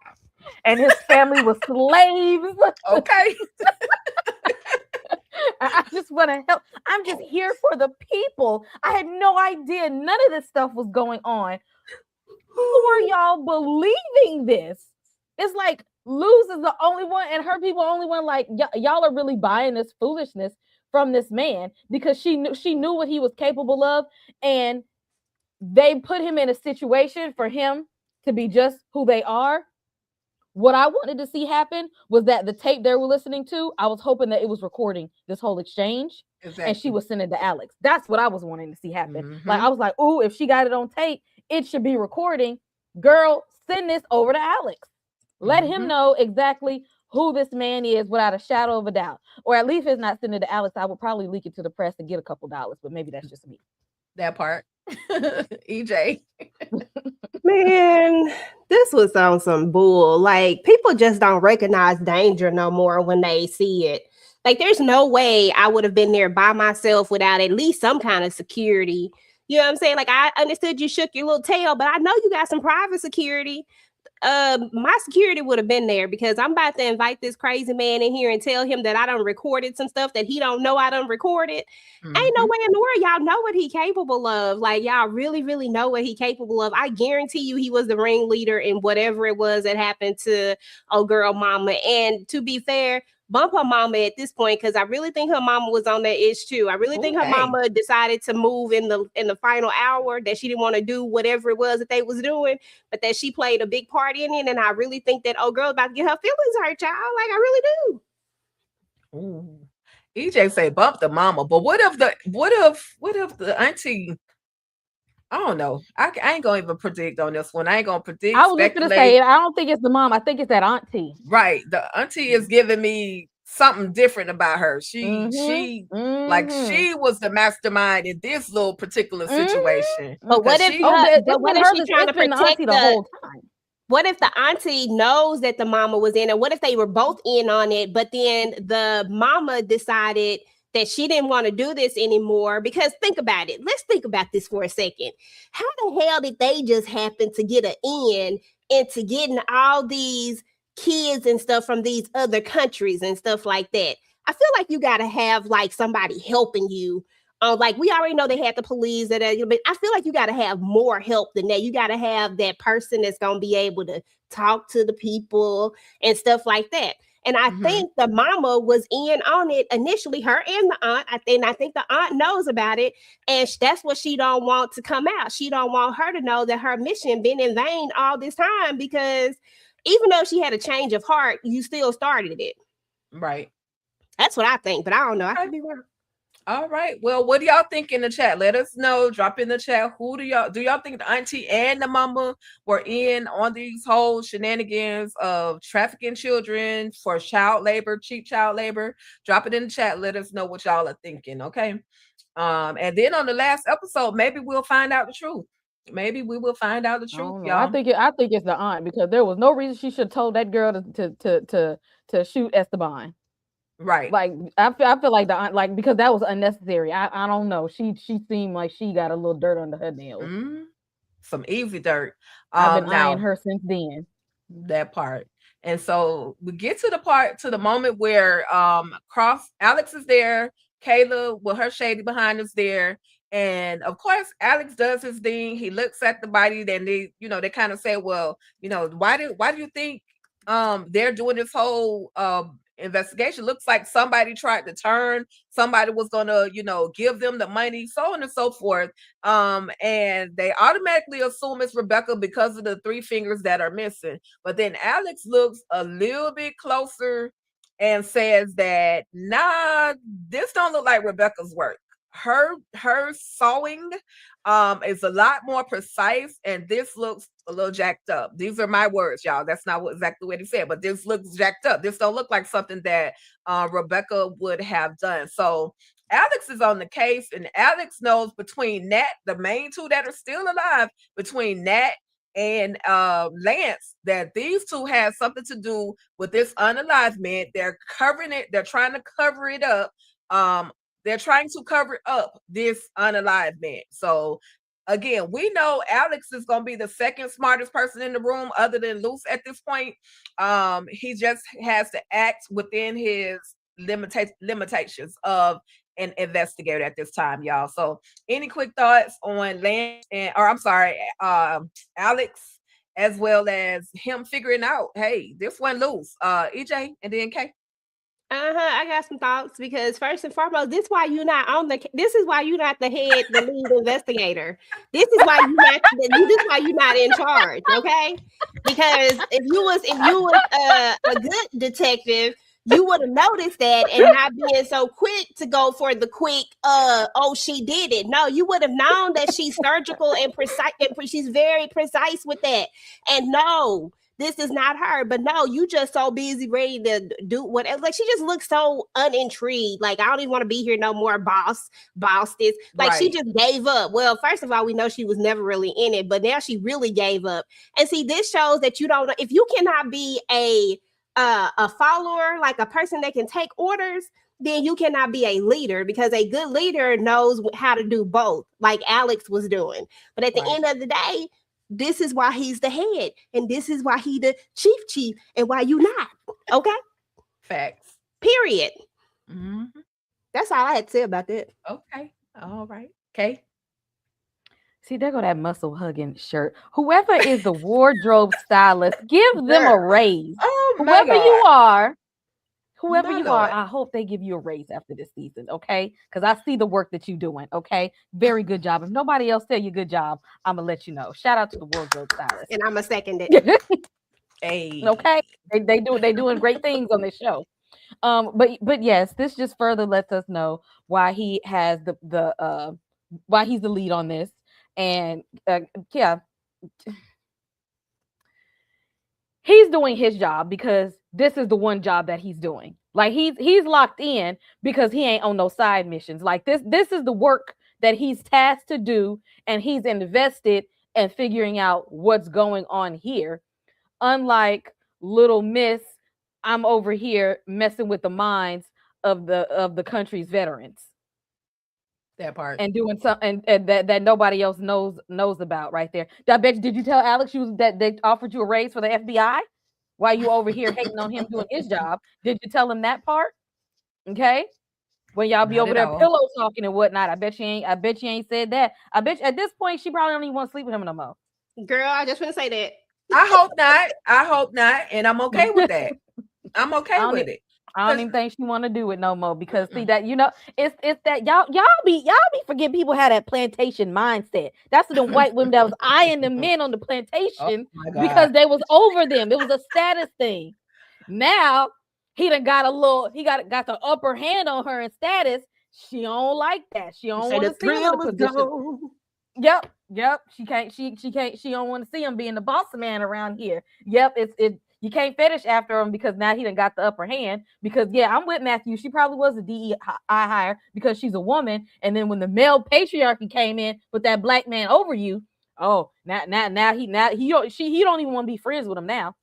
and his family was slaves. Okay. I just want to help. I'm just here for the people. I had no idea none of this stuff was going on. How are y'all believing this? It's like Luz is the only one, and her people only one. Like y'all are really buying this foolishness from this man because she knew what he was capable of, and they put him in a situation for him to be just who they are. What I wanted to see happen was that the tape they were listening to, I was hoping that it was recording this whole exchange, and she was sending to Alex. That's what I was wanting to see happen. Like I was like, "Ooh, if she got it on tape, it should be recording." Girl, send this over to Alex. Let him know exactly who this man is without a shadow of a doubt. Or at least if it's not sending to Alex, I would probably leak it to the press and get a couple dollars, but maybe that's just me. That part. EJ. Man, this was on some bull. Like, people just don't recognize danger no more when they see it. Like, there's no way I would have been there by myself without at least some kind of security. You know what I'm saying? Like, I understood you shook your little tail, but I know you got some private security. My security would have been there because I'm about to invite this crazy man in here and tell him that I done recorded some stuff that he don't know I done recorded. Ain't no way in the world y'all know what he capable of. Like, y'all really, really know what he capable of. I guarantee you he was the ringleader in whatever it was that happened to old girl mama. And to be fair, bump her mama at this point because I really think her mama was on that itch too. I really think her mama decided to move in the final hour, that she didn't want to do whatever it was that they was doing, but that she played a big part in it. And I really think that old girl about to get her feelings hurt, child. Like, I really do. Ooh. EJ say bump the mama, but what if the auntie? I don't know. I ain't gonna even predict on this one. I ain't gonna predict. I was gonna say I don't think it's the mom. I think it's that auntie. Right. The auntie is giving me something different about her. She like she was the mastermind in this little particular situation. But what if she trying to protect the whole time? What if the auntie knows that the mama was in it? What if they were both in on it, but then the mama decided that she didn't want to do this anymore? Because think about it. Let's think about this for a second. How the hell did they just happen to get an in into getting all these kids and stuff from these other countries and stuff like that? I feel like you got to have like somebody helping you. Like, we already know they had the police, but I feel like you got to have more help than that. You got to have that person that's going to be able to talk to the people and stuff like that. And I think the mama was in on it initially, her and the aunt. I think the aunt knows about it, and that's what she don't want to come out. She don't want her to know that her mission been in vain all this time, because even though she had a change of heart, you still started it. Right. That's what I think, but I don't know. I could be wrong. All right. Well, what do y'all think in the chat? Let us know. Drop in the chat. Who do y'all think the auntie and the mama were in on these whole shenanigans of trafficking children for child labor, cheap child labor? Drop it in the chat. Let us know what y'all are thinking. Okay. And then on the last episode, maybe we'll find out the truth. Maybe we will find out the truth, y'all. I think it's the aunt, because there was no reason she should have told that girl to shoot Esteban. Right. Like, I feel like the aunt, like, because that was unnecessary. I don't know. She seemed like she got a little dirt under her nails. Some easy dirt. I've been eyeing her since then. That part. And so we get to the moment where Alex is there, Kayla with her shady behind is there. And of course, Alex does his thing. He looks at the body, then they kind of say, well, why do you think they're doing this whole investigation? Looks like somebody tried to turn, somebody was gonna give them the money, so on and so forth, and they automatically assume it's Rebecca because of the 3 fingers that are missing. But then Alex looks a little bit closer and says that, nah, this don't look like Rebecca's work. Her sewing is a lot more precise, and this looks a little jacked up. These are my words, y'all. That's not exactly what he said, but this looks jacked up. This don't look like something that Rebecca would have done. So Alex is on the case, and Alex knows between Nat, the main 2 that are still alive, between Nat and Lance, that these 2 have something to do with this unalive man. They're covering it. They're trying to cover it up. They're trying to cover up this unalive man. So again, we know Alex is going to be the second smartest person in the room other than Luz at this point. He just has to act within his limitations of an investigator at this time, y'all. So, any quick thoughts on Lance Alex, as well as him figuring out, hey, this one loose. EJ and then K. I got some thoughts because first and foremost, this is why you're not the lead investigator. This is why you're not in charge, okay? Because if you was a good detective, you would have noticed that and not being so quick to go for the quick, oh, she did it. No, you would have known that she's surgical and precise, and she's very precise with that. And no, this is not her. But no, you just so busy ready to do whatever. Like, she just looks so unintrigued. Like, I don't even want to be here no more, boss this. Like, she just gave up. Well, first of all, we know she was never really in it, but now she really gave up. And see, this shows that you don't know, if you cannot be a follower, like a person that can take orders, then you cannot be a leader, because a good leader knows how to do both, like Alex was doing. But at the end of the day, this is why he's the head, and this is why he the chief, and why you not. Okay? Facts. Period. Mm-hmm. That's all I had to say about that. Okay. All right. Okay. See, there go that muscle hugging shirt. Whoever is the wardrobe stylist, give them a raise. Oh, whoever you are, Lord. I hope they give you a raise after this season, okay? Because I see the work that you're doing, okay? Very good job. If nobody else tell you good job, I'm gonna let you know. Shout out to the wardrobe stylist. And I'm gonna second it. Hey. Okay, they doing great things on this show. But yes, this just further lets us know why he has why he's the lead on this. And he's doing his job because this is the one job that he's doing. Like, he's locked in because he ain't on no side missions. Like, this is the work that he's tasked to do, and he's invested in figuring out what's going on here. Unlike Little Miss, I'm over here messing with the minds of the country's veterans. That part. And doing something and that nobody else knows about right there. Did you tell Alex that they offered you a raise for the FBI while you over here hating on him doing his job? Did you tell him that part? Okay. When y'all be over there pillow talking and whatnot, I bet you ain't said that. I bet at this point she probably don't even want to sleep with him no more. Girl, I just want to say that. I hope not. And I'm okay with that. I'm okay with it. I don't even think she want to do it no more, because see that, it's that y'all be forgetting people had that plantation mindset. That's the white women that was eyeing the men on the plantation because they was over them. It was a status thing. Now he done got got the upper hand on her in status. She don't like that. She don't want to see him in the position. Yep. She don't want to see him being the boss man around here. Yep, you can't fetish after him because now he done got the upper hand. Because I'm with Matthew. She probably was a DEI hire because she's a woman. And then when the male patriarchy came in with that black man over you, oh, now he don't even want to be friends with him now.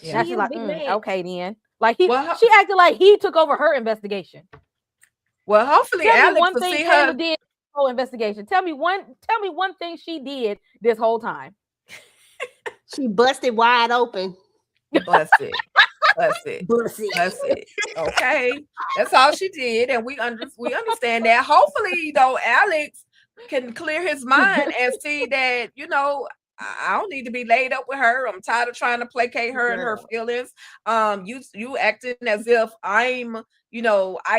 Yeah. Now she's like, okay then. Like she acted like he took over her investigation. Well, hopefully Alex will see her did whole investigation. Tell me one thing she did this whole time. She busted wide open. Busted. Okay, that's all she did, and we understand that. Hopefully, though, Alex can clear his mind and see that I don't need to be laid up with her. I'm tired of trying to placate her and her feelings. You acting as if I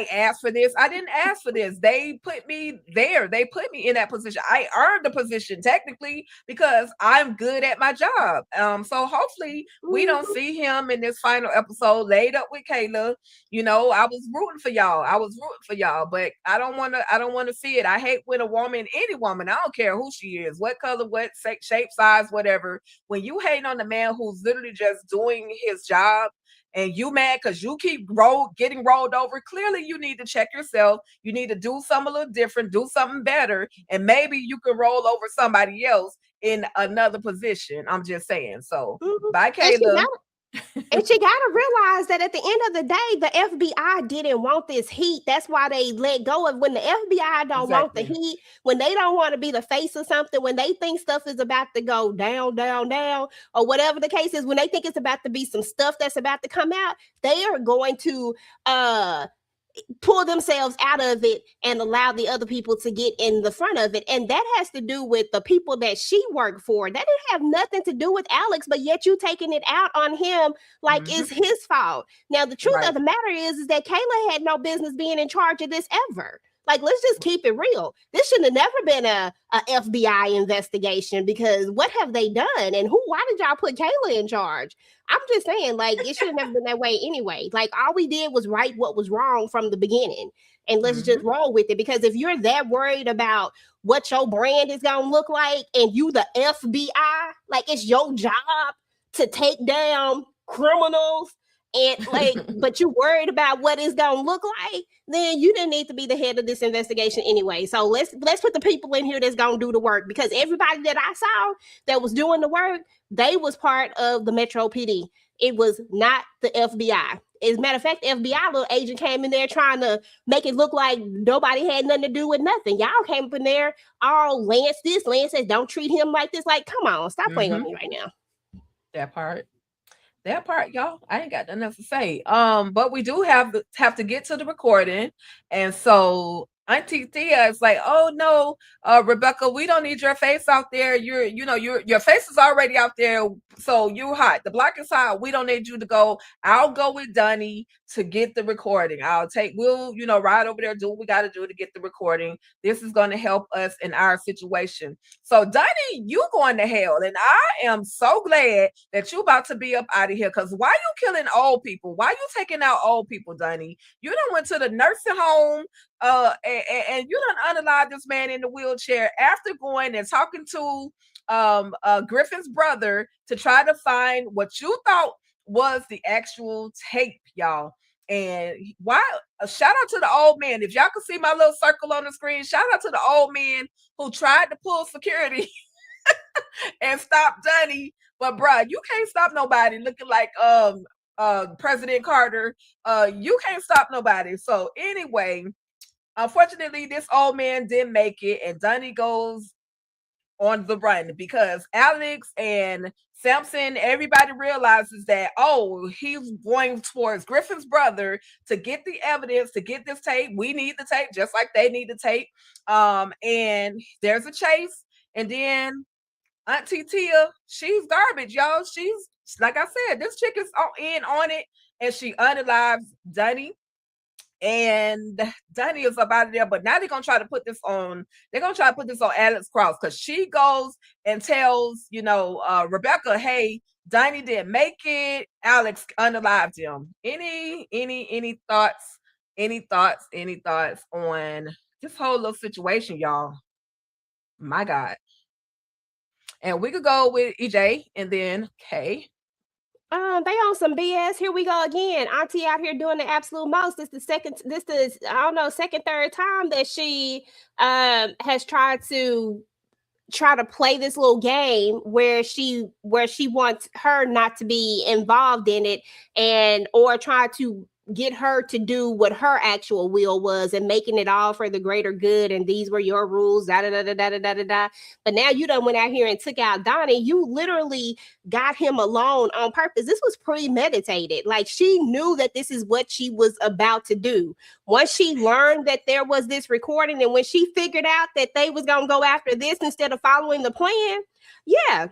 asked for this. I didn't ask for this. They put me there. They put me in that position. I earned the position technically because I'm good at my job. So hopefully we don't see him in this final episode laid up with Kayla. I was rooting for y'all. But I don't want to see it. I hate when any woman, I don't care who she is, what color, what shape, size, whatever. When you hate on the man who's literally just doing his job, and you mad because you keep getting rolled over, clearly you need to check yourself. You need to do something a little different, do something better, and maybe you can roll over somebody else in another position. I'm just saying. So, bye, Kayla. And she got to realize that at the end of the day, the FBI didn't want this heat. That's why they let go of when the FBI don't want the heat, when they don't want to be the face of something, when they think stuff is about to go down, or whatever the case is, when they think it's about to be some stuff that's about to come out, they are going to pull themselves out of it and allow the other people to get in the front of it. And that has to do with the people that she worked for. That didn't have nothing to do with Alex, but yet you taking it out on him like it's his fault. Now, the truth of the matter is that Kayla had no business being in charge of this ever. Like, let's just keep it real. This shouldn't have never been a FBI investigation, because what have they done? And why did y'all put Kayla in charge? I'm just saying, like, it should have never been that way anyway. Like, all we did was right what was wrong from the beginning. And let's just roll with it. Because if you're that worried about what your brand is going to look like, and you the FBI, like, it's your job to take down criminals, and like, but you worried about what it's gonna look like, then you didn't need to be the head of this investigation anyway. So let's put the people in here that's gonna do the work, because everybody that I saw that was doing the work, they was part of the Metro PD. It was not the FBI. As a matter of fact, the FBI little agent came in there trying to make it look like nobody had nothing to do with nothing. Y'all came up in there all Lance this, Lance says, don't treat him like this. Like, come on, stop playing on me right now. That part, y'all, I ain't got nothing else to say. But we do have to get to the recording, and so Auntie Thea is like, "Oh no, Rebecca, we don't need your face out there. Your face is already out there, so you're hot. The block is hot. We don't need you to go. I'll go with Dunny to get the recording. We'll ride over there, do what we got to do to get the recording. This is going to help us in our situation. So Dunny, you going to hell, and I am so glad that you about to be up out of here. Because why you killing old people? Why you taking out old people, Dunny? You done went to the nursing home, and you done unalived this man in the wheelchair after going and talking to Griffin's brother to try to find what you thought was the actual tape, y'all. And shout out to the old man. If y'all can see my little circle on the screen, shout out to the old man who tried to pull security and stop Dunny. But bruh, you can't stop nobody looking like President Carter. You can't stop nobody. So anyway, unfortunately, this old man didn't make it, and Dunny goes on the run because Alex and Samson, everybody realizes that, he's going towards Griffin's brother to get the evidence, to get this tape. We need the tape just like they need the tape. And there's a chase, and then Auntie Tia, she's garbage, y'all. She's, like I said, this chick is on it, and she unalives Dunny. And Dunny is up out of there, but now they're gonna try to put this on. They're gonna try to put this on Alex Cross, because she goes and tells Rebecca, "Hey, Dunny didn't make it. Alex unalived him." Any thoughts? Any thoughts on this whole little situation, y'all? My God. And we could go with EJ and then Kay. They on some BS. Here we go again. Auntie out here doing the absolute most. This is second, third time that she has tried to play this little game where she wants her not to be involved in it, or try to get her to do what her actual will was, and making it all for the greater good. And these were your rules, da da da da da da da da. But now you done went out here and took out Donnie. You literally got him alone on purpose. This was premeditated. Like, she knew that this is what she was about to do. Once she learned that there was this recording, and when she figured out that they was gonna go after this instead of following the plan, yeah,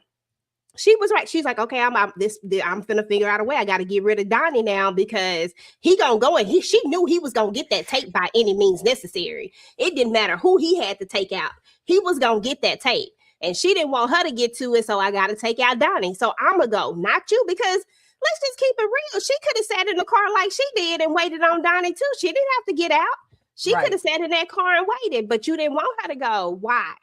she was right. She's like, okay, I'm finna figure out a way. I got to get rid of Donnie now, because he gonna go, and she knew he was gonna get that tape by any means necessary. It didn't matter who he had to take out. He was gonna get that tape, and she didn't want her to get to it. So I got to take out Donnie. So I'm gonna go, not you, because let's just keep it real. She could have sat in the car like she did and waited on Donnie too. She didn't have to get out. She could have sat in that car and waited, but you didn't want her to go. Why?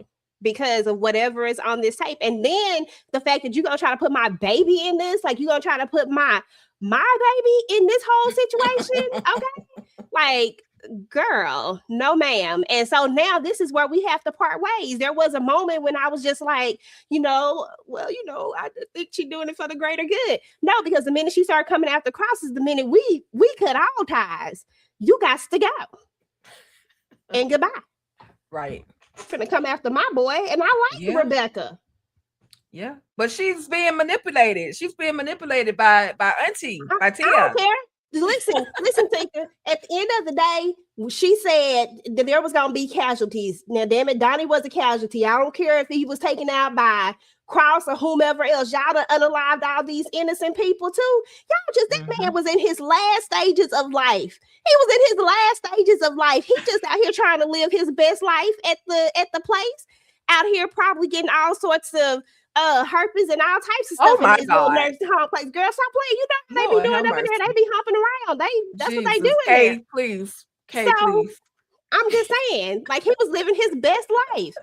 Because of whatever is on this tape. And then the fact that you're gonna try to put my baby in this, like, you're gonna try to put my baby in this whole situation. Okay, like, girl, no ma'am. And so now this is where we have to part ways. There was a moment when I was just like, I think she's doing it for the greater good. No, because the minute she started coming after Cross is the minute we cut all ties. You got to go, and goodbye. Right. Finna come after my boy, and I like Rebecca. Yeah, but she's being manipulated. She's being manipulated by Auntie, by Tia. I don't care. listen, Tinker. At the end of the day, she said that there was gonna be casualties. Now, damn it, Donnie was a casualty. I don't care if he was taken out by Cross or whomever else. Y'all done unalived all these innocent people too. Y'all just that man was in his last stages of life. He was in his last stages of life. He just out here trying to live his best life at the place. Out here probably getting all sorts of herpes and all types of Oh stuff my in his little God. nursing home place. Girl, stop playing. You know what they Lord be doing have over there. mercy. They be humping around. That's what they Jesus, do in Kay, there. please. Kay, So, please. I'm just saying, like he was living his best life.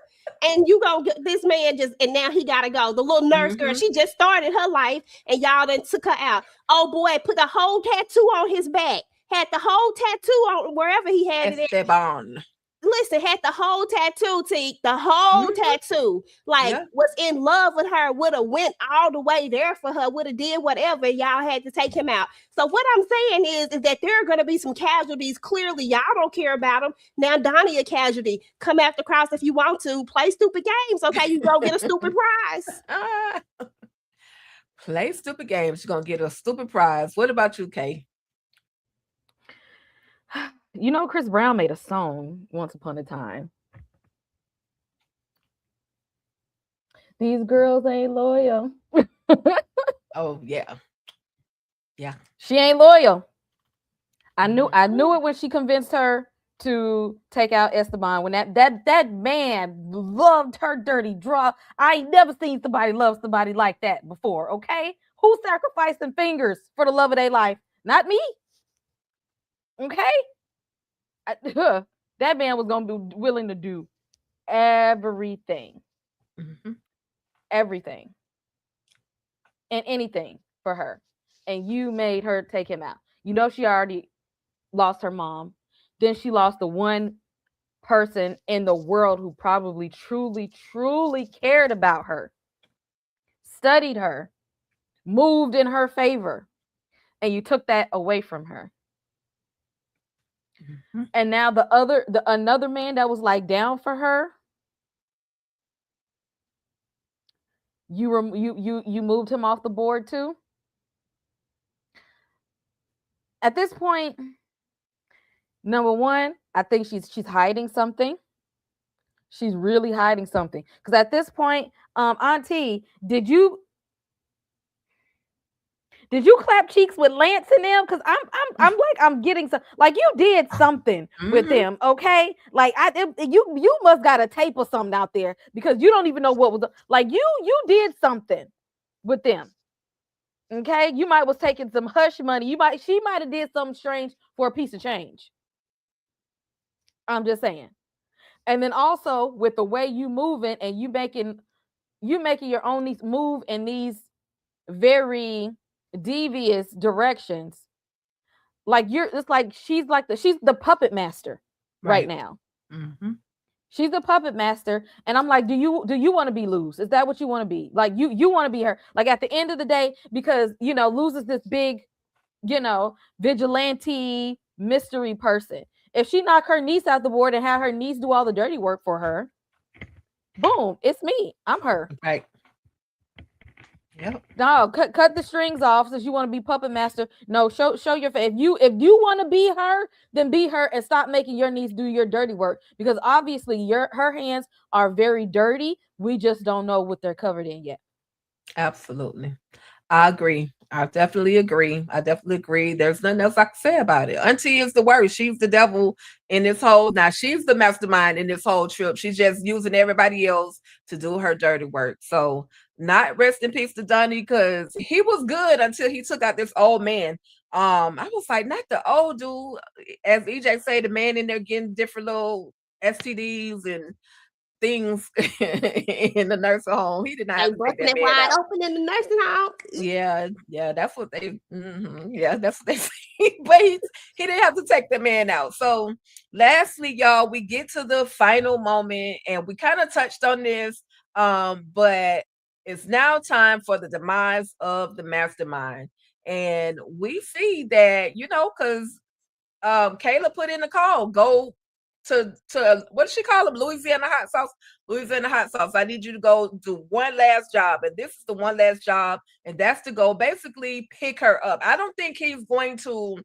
And you go get this man and now he gotta go. The little nurse girl, she just started her life and y'all done took her out. Oh boy, put the whole tattoo on his back. Had the whole tattoo on wherever he had it. Esteban. Listen, had the whole tattoo, T, the whole tattoo. Like, was in love with her, would have went all the way there for her, would have did whatever. Y'all had to take him out. So what I'm saying is that there are going to be some casualties. Clearly, y'all don't care about them. Now, Donnie a casualty. Come after Cross if you want to. Play stupid games, okay? You go get a stupid prize. Play stupid games. You're going to get a stupid prize. What about you, Kay? You know, Chris Brown made a song once upon a time. These girls ain't loyal. Oh, yeah. Yeah. She ain't loyal. I knew it when she convinced her to take out Esteban. When that man loved her dirty draw. I ain't never seen somebody love somebody like that before, okay? Who's sacrificing fingers for the love of their life? Not me. Okay? That man was going to be willing to do everything. Everything. And anything for her. And you made her take him out. You know, she already lost her mom. Then she lost the one person in the world who probably truly, truly cared about her, studied her, moved in her favor, and you took that away from her. And now another man that was like down for her, you moved him off the board too. At this point, number one, I think she's hiding something. She's really hiding something. Because at this point, Auntie, did you clap cheeks with Lance and them? Because I'm getting some, like, you did something with them, okay? Like you must got a tape or something out there because you don't even know what was like. You did something with them. Okay, you might was taking some hush money. She might have did something strange for a piece of change. I'm just saying. And then also with the way you moving and you making your own move in these very devious directions. Like it's like she's the puppet master right now. She's the puppet master, and I'm like, do you want to be Luz? Is that what you want to be? Like you want to be her? Like at the end of the day, because Luz is this big, vigilante mystery person. If she knock her niece out the board and have her niece do all the dirty work for her, boom, it's me. I'm her. Right. Yep. No, cut the strings off since you want to be puppet master. No, show your face. If you want to be her, then be her and stop making your niece do your dirty work, because obviously her hands are very dirty. We just don't know what they're covered in yet. Absolutely. I agree. I definitely agree. There's nothing else I can say about it. Auntie is the worst. She's the devil in this whole. Now she's the mastermind in this whole trip. She's just using everybody else to do her dirty work. So not rest in peace to Donnie, because he was good until he took out this old man. I was like, not the old dude, as EJ say, the man in there getting different little STDs and things in the nursing home. He did not have to take that man wide out. open in the nursing home. Yeah, that's what they. Yeah, that's what they say. But he didn't have to take the man out. So, lastly, y'all, we get to the final moment, and we kind of touched on this, but it's now time for the demise of the mastermind, and we see that because Kayla put in the call, go what does she call them? Louisiana hot sauce. Louisiana hot sauce. I need you to go do one last job, and this is the one last job, and that's to go basically pick her up. I don't think he's going to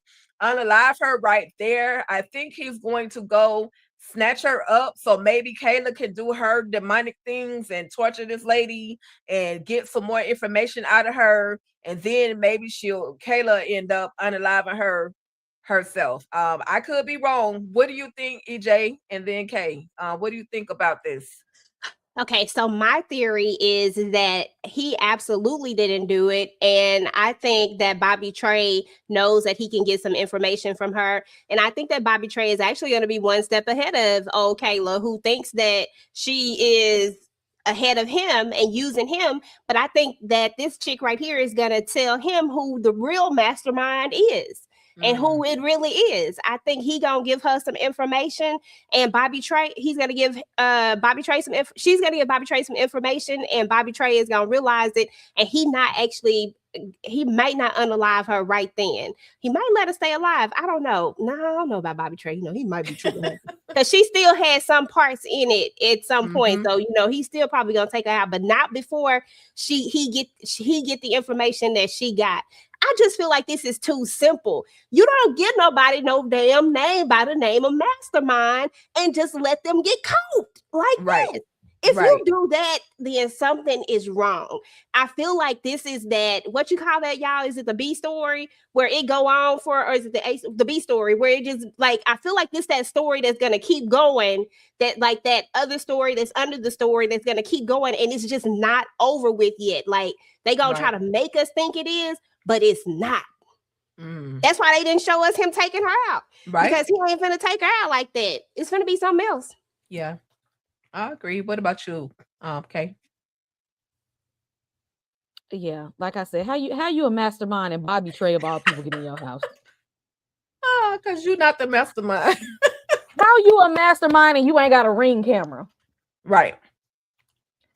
unalive her right there. I think he's going to go snatch her up so maybe Kayla can do her demonic things and torture this lady and get some more information out of her, and then maybe Kayla end up unaliving her herself. I could be wrong. What do you think, EJ? And then Kay, what do you think about this? Okay, so my theory is that he absolutely didn't do it. And I think that Bobby Trey knows that he can get some information from her. And I think that Bobby Trey is actually going to be one step ahead of old Kayla, who thinks that she is ahead of him and using him. But I think that this chick right here is going to tell him who the real mastermind is. And who it really is. I think he gonna give her some information, and Bobby Trey, he's gonna give Bobby Trey she's gonna give Bobby Trey some information, and Bobby Trey is gonna realize it, and he might not unalive her right then. He might let her stay alive. I don't know. No, I don't know about Bobby Trey. He might be true because she still had some parts in it at some point. So he's still probably gonna take her out, but not before he get the information that she got. I just feel like this is too simple. You don't get nobody no damn name by the name of Mastermind and just let them get caught like that. If you do that, then something is wrong. I feel like this is that, what you call that, y'all? Is it the B story where it go on for, or is it the B story where it just like, I feel like this that story that's going to keep going, that like that other story that's under the story that's going to keep going, and it's just not over with yet. Like they going to try to make us think it is, but it's not. That's why they didn't show us him taking her out. Right. Because he ain't finna take her out like that. It's finna be something else. Yeah. I agree. What about you? Kay? Yeah, like I said, how you a mastermind and Bobby Trey of all people get in your house? Because you're not the mastermind. How you a mastermind and you ain't got a Ring camera? Right.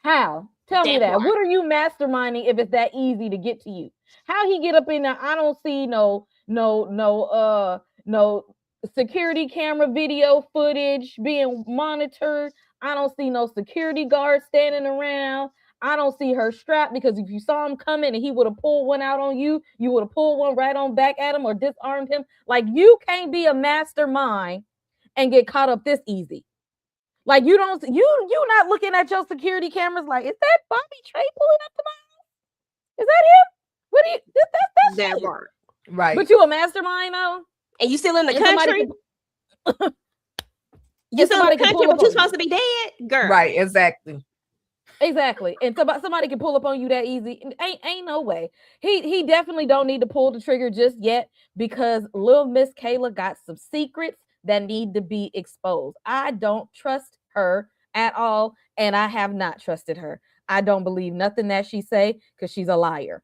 How? Tell me that. What are you masterminding if it's that easy to get to you? How he get up in there? I don't see no security camera video footage being monitored. I don't see no security guard standing around. I don't see her strapped, because if you saw him coming and he would have pulled one out on you, you would have pulled one right on back at him or disarmed him. Like, you can't be a mastermind and get caught up this easy. Like, you not looking at your security cameras like, is that Bobby Trey pulling up to my house? Is that him? What do you? That's that work. Right. But you a mastermind though, and you still in the country. You still in the country, but you supposed to be dead, girl. Right. Exactly. And somebody can pull up on you that easy. Ain't no way. He definitely don't need to pull the trigger just yet, because little Miss Kayla got some secrets that need to be exposed. I don't trust her at all, and I have not trusted her. I don't believe nothing that she say, because she's a liar.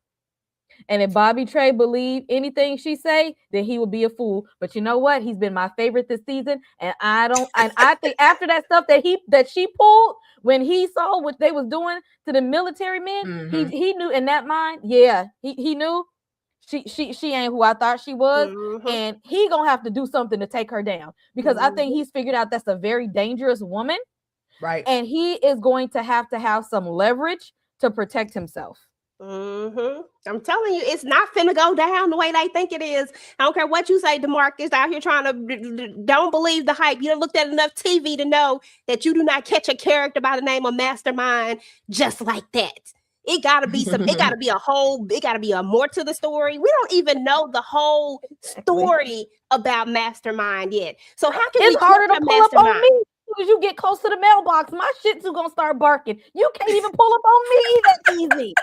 And if Bobby Trey believed anything she say, then he would be a fool. But you know what? He's been my favorite this season, and I think after that stuff that she pulled when he saw what they was doing to the military men, he knew in that mind. Yeah, he knew she ain't who I thought she was, and he gonna have to do something to take her down, because I think he's figured out that's a very dangerous woman, right? And he is going to have some leverage to protect himself. I'm telling you, it's not finna go down the way they think it is. I don't care what you say, DeMarcus out here trying to don't believe the hype. You done looked at enough TV to know that you do not catch a character by the name of Mastermind just like that. It gotta be it gotta be a more to the story. We don't even know the whole story about Mastermind yet. So how can it's harder to pull up on me? As you get close to the mailbox, my shit's gonna start barking. You can't even pull up on me that easy.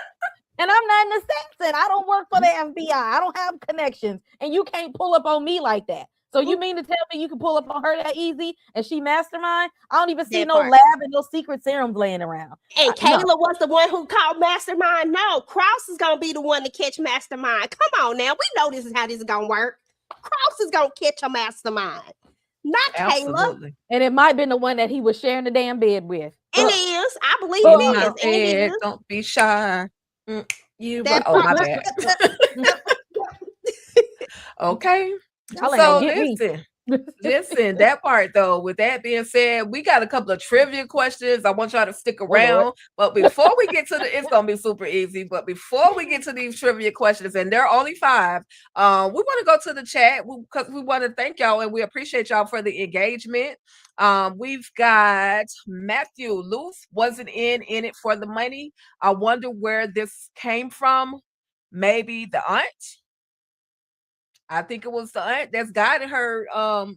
And I'm not an assassin. I don't work for the FBI. I don't have connections. And you can't pull up on me like that. So you mean to tell me you can pull up on her that easy and she mastermind? I don't even see no lab and no secret serums laying around. And Kayla was the one who called Mastermind. No, Krause is going to be the one to catch Mastermind. Come on now. We know this is how this is going to work. Krause is going to catch a Mastermind. Not Kayla. And it might have been the one that he was sharing the damn bed with. It is. I believe it is. Don't be shy. My bad. Okay. So listen, Listen, that part though, with that being said, we got a couple of trivia questions. I want y'all to stick around. But before we get to it's gonna be super easy. But before we get to these trivia questions, and there are only 5, we want to go to the chat because we want to thank y'all and we appreciate y'all for the engagement. We've got Matthew Luce wasn't in it for the money. I wonder where this came from. Maybe the aunt. I think it was the aunt that's guiding her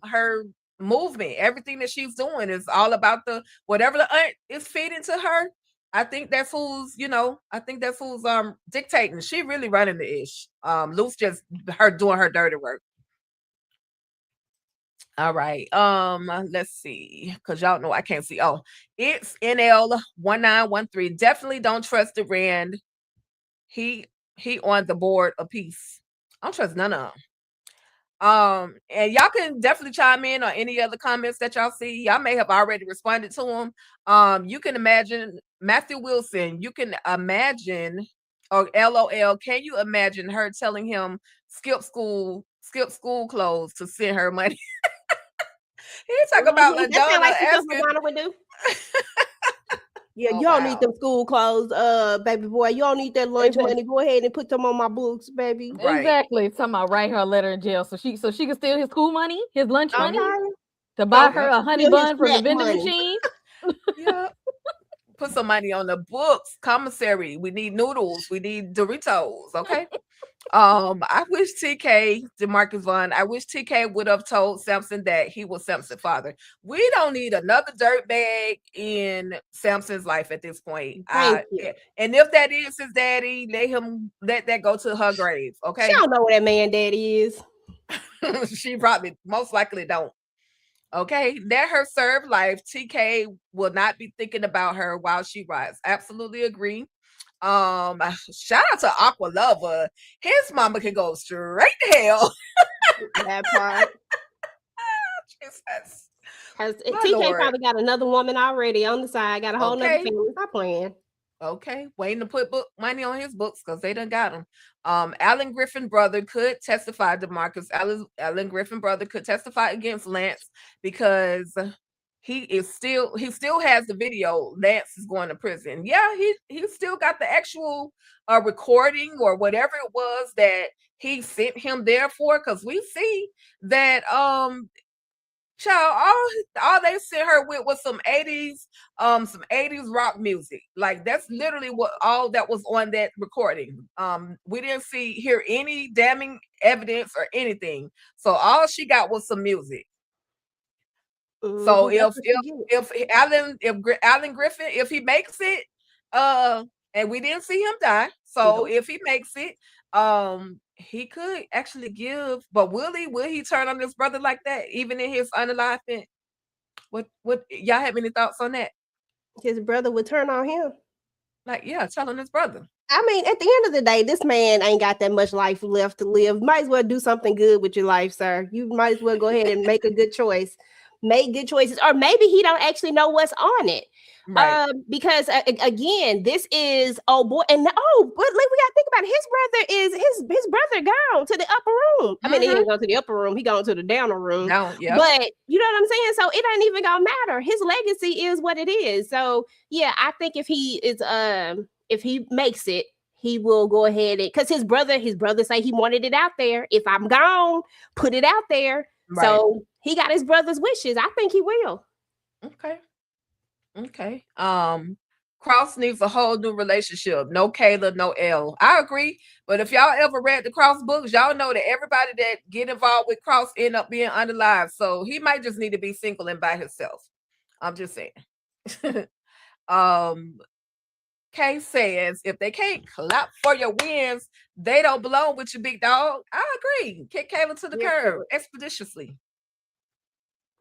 her movement. Everything that she's doing is all about the whatever the aunt is feeding to her. I think that's who's, dictating. She really running the ish. Luce just her doing her dirty work. All right. Let's see, because y'all know I can't see. Oh, it's NL1913. Definitely don't trust the Rand. He on the board a piece. I don't trust none of them. And y'all can definitely chime in on any other comments that y'all see. Y'all may have already responded to them. You can imagine Matthew Wilson. You can imagine, or LOL. Can you imagine her telling him skip school clothes to send her money? He talk about LaDonna like asking. Madonna would do. Yeah, Oh, you don't wow. need them school clothes, baby boy. You don't need that lunch money. Go ahead and put them on my books, baby. Right. Exactly. Talking about write her a letter in jail so she can steal his school money, his lunch money, Okay. to buy Oh, her yeah. a honey Steal his bun from the snack vending money. machine. Yeah. Put some money on the books. Commissary. We need noodles. We need Doritos. Okay. I wish TK, DeMarcus Vaughn, I wish TK would have told Samson that he was Samson's father. We don't need another dirtbag in Samson's life at this point. Thank you. And if that is his daddy, let that go to her grave. Okay. She don't know what that man daddy is. She probably most likely don't. Okay, let her serve life. TK will not be thinking about her while she rides. Absolutely agree. Shout out to Aqua Lover. His mama can go straight to hell. That part. Jesus. Has My TK Lord. probably got another woman already on the side, got a whole nother Okay. family. Stop playing. Okay, waiting to put money on his books because they done got him. Alan Griffin brother could testify. DeMarcus Alan Griffin brother could testify against Lance because he still has the video. Lance is going to prison. Yeah, he still got the actual recording or whatever it was that he sent him there for. Because we see that child, all they sent her with was some 80s rock music. Like that's literally what all that was on that recording. We didn't hear any damning evidence or anything. So all she got was some music. So if Alan Griffin, if he makes it, and we didn't see him die, so if he makes it, he could actually give. But will he turn on his brother like that, even in his unalivement? What y'all have any thoughts on that? His brother would turn on him. Like, yeah, telling his brother. I mean, at the end of the day, this man ain't got that much life left to live. Might as well do something good with your life, sir. You might as well go ahead and make a good choice. Make good choices, or maybe he don't actually know what's on it. Right. Because again, this is but we gotta think about it. His brother gone to the upper room. I mean, he didn't go to the upper room, he gone to the downer room. Yeah. But you know what I'm saying? So it ain't even gonna matter. His legacy is what it is. So yeah, I think if he makes it, he will go ahead and because his brother say he wanted it out there. If I'm gone, put it out there. Right. So he got his brother's wishes. I think he will. Okay. Cross needs a whole new relationship. No Kayla, no L. I agree. But if y'all ever read the Cross books, y'all know that everybody that get involved with Cross end up being unalive. So he might just need to be single and by himself. I'm just saying. Kay says if they can't clap for your wins, they don't belong with you, big dog. I agree. Kick Kayla to the curb expeditiously.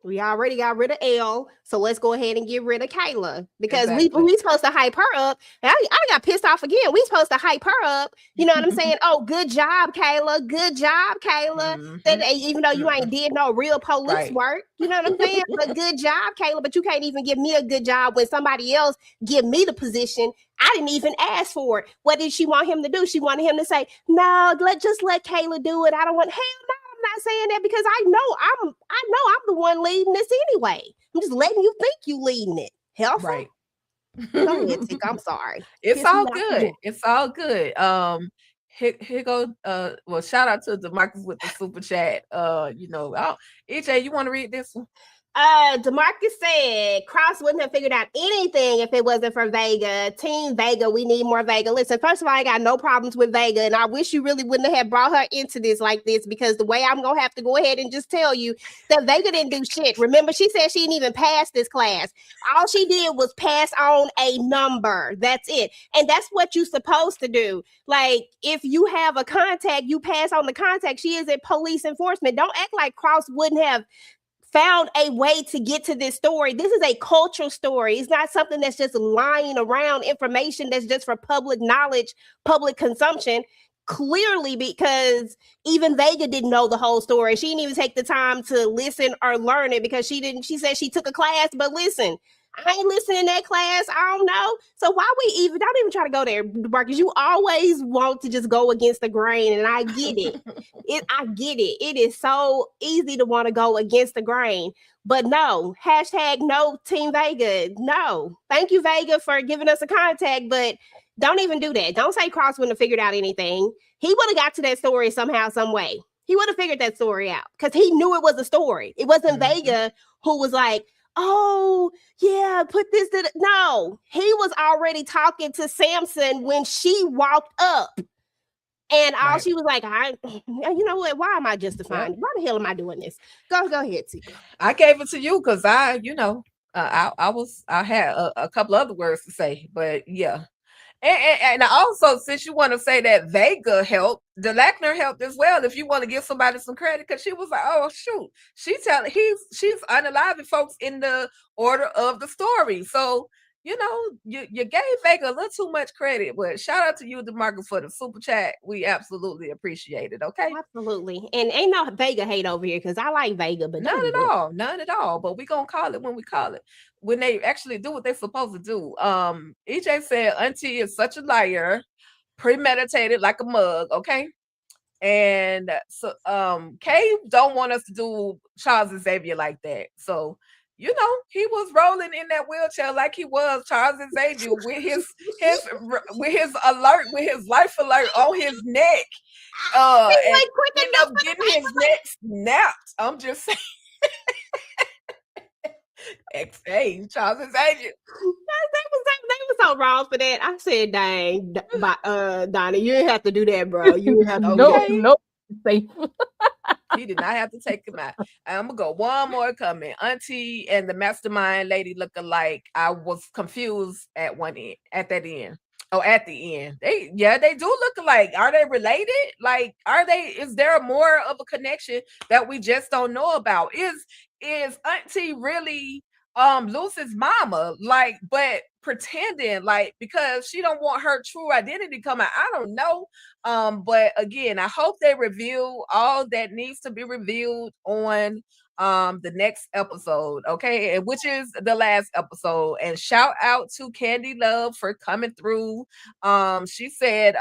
We already got rid of L, so let's go ahead and get rid of Kayla because Exactly. we supposed to hype her up. And I got pissed off again. We supposed to hype her up. You know what I'm saying? Oh, good job, Kayla. Good job, Kayla. That even though you ain't did no real police work, you know what I'm saying? But good job, Kayla. But you can't even give me a good job when somebody else give me the position. I didn't even ask for it. What did she want him to do? She wanted him to say, no, just let Kayla do it. I don't want, hell no, I'm not saying that because I know I'm the one leading this anyway. I'm just letting you think you leading it. Helpful. Right. Go ahead, Tick. I'm sorry. It's Piss me all off good. again. It's all good. Here go. Well, shout out to DeMarcus with the super chat. EJ, you want to read this one? DeMarcus said Cross wouldn't have figured out anything if it wasn't for Vega. Team Vega, we need more Vega. Listen, first of all, I got no problems with Vega, and I wish you really wouldn't have brought her into this like this, because the way I'm gonna have to go ahead and just tell you that Vega didn't do shit. Remember, she said she didn't even pass this class. All she did was pass on a number. That's it. And that's what you're supposed to do. Like, if you have a contact, you pass on the contact. She is a police enforcement. Don't act like Cross wouldn't have found a way to get to this story. This is a cultural story. It's not something that's just lying around, information that's just for public knowledge, public consumption. Clearly, because even Vega didn't know the whole story. She didn't even take the time to listen or learn it because she said she took a class, but listen, I ain't listening to that class. I don't know. So why don't even try to go there, Marcus. You always want to just go against the grain, and I get it. I get it. It is so easy to want to go against the grain. But no, no Team Vega. No. Thank you, Vega, for giving us a contact, but don't even do that. Don't say Cross wouldn't have figured out anything. He would have got to that story somehow, some way. He would have figured that story out because he knew it was a story. It wasn't Vega who was like, oh, yeah, put this to the... No, he was already talking to Samson when she walked up. And all she was like, you know what? Why am I justifying? Why the hell am I doing this? Go ahead, Tika. I gave it to you because I had a couple other words to say, but yeah. And also, since you want to say that Vega helped, DeLackner helped as well. If you want to give somebody some credit, because she was like, "Oh shoot, she's unaliving folks in the order of the story." So you gave Vega a little too much credit. But shout out to you, DeMarcus, for the super chat. We absolutely appreciate it. Okay, absolutely. And ain't no Vega hate over here because I like Vega, but none at all. But we gonna call it when we call it. When they actually do what they're supposed to do. EJ said Auntie is such a liar, premeditated like a mug, okay? And so Kay don't want us to do Charles Xavier like that. So, he was rolling in that wheelchair like he was Charles Xavier with his life alert on his neck. And ended up getting his neck snapped. I'm just saying. Hey, Charles Xavier. They was so wrong for that. I said, dang, Donnie, you didn't have to do that, bro. You didn't have to Nope. He did not have to take him out. I'm gonna go one more comment. Auntie and the mastermind lady look alike. I was confused at the end. They do look alike. Are they related? Like, is there more of a connection that we just don't know about? Is Auntie really Lucy's mama, like, but pretending, like, because she don't want her true identity to come out? I don't know. But again, I hope they reveal all that needs to be revealed on the next episode, okay, and which is the last episode. And shout out to Candy Love for coming through. She said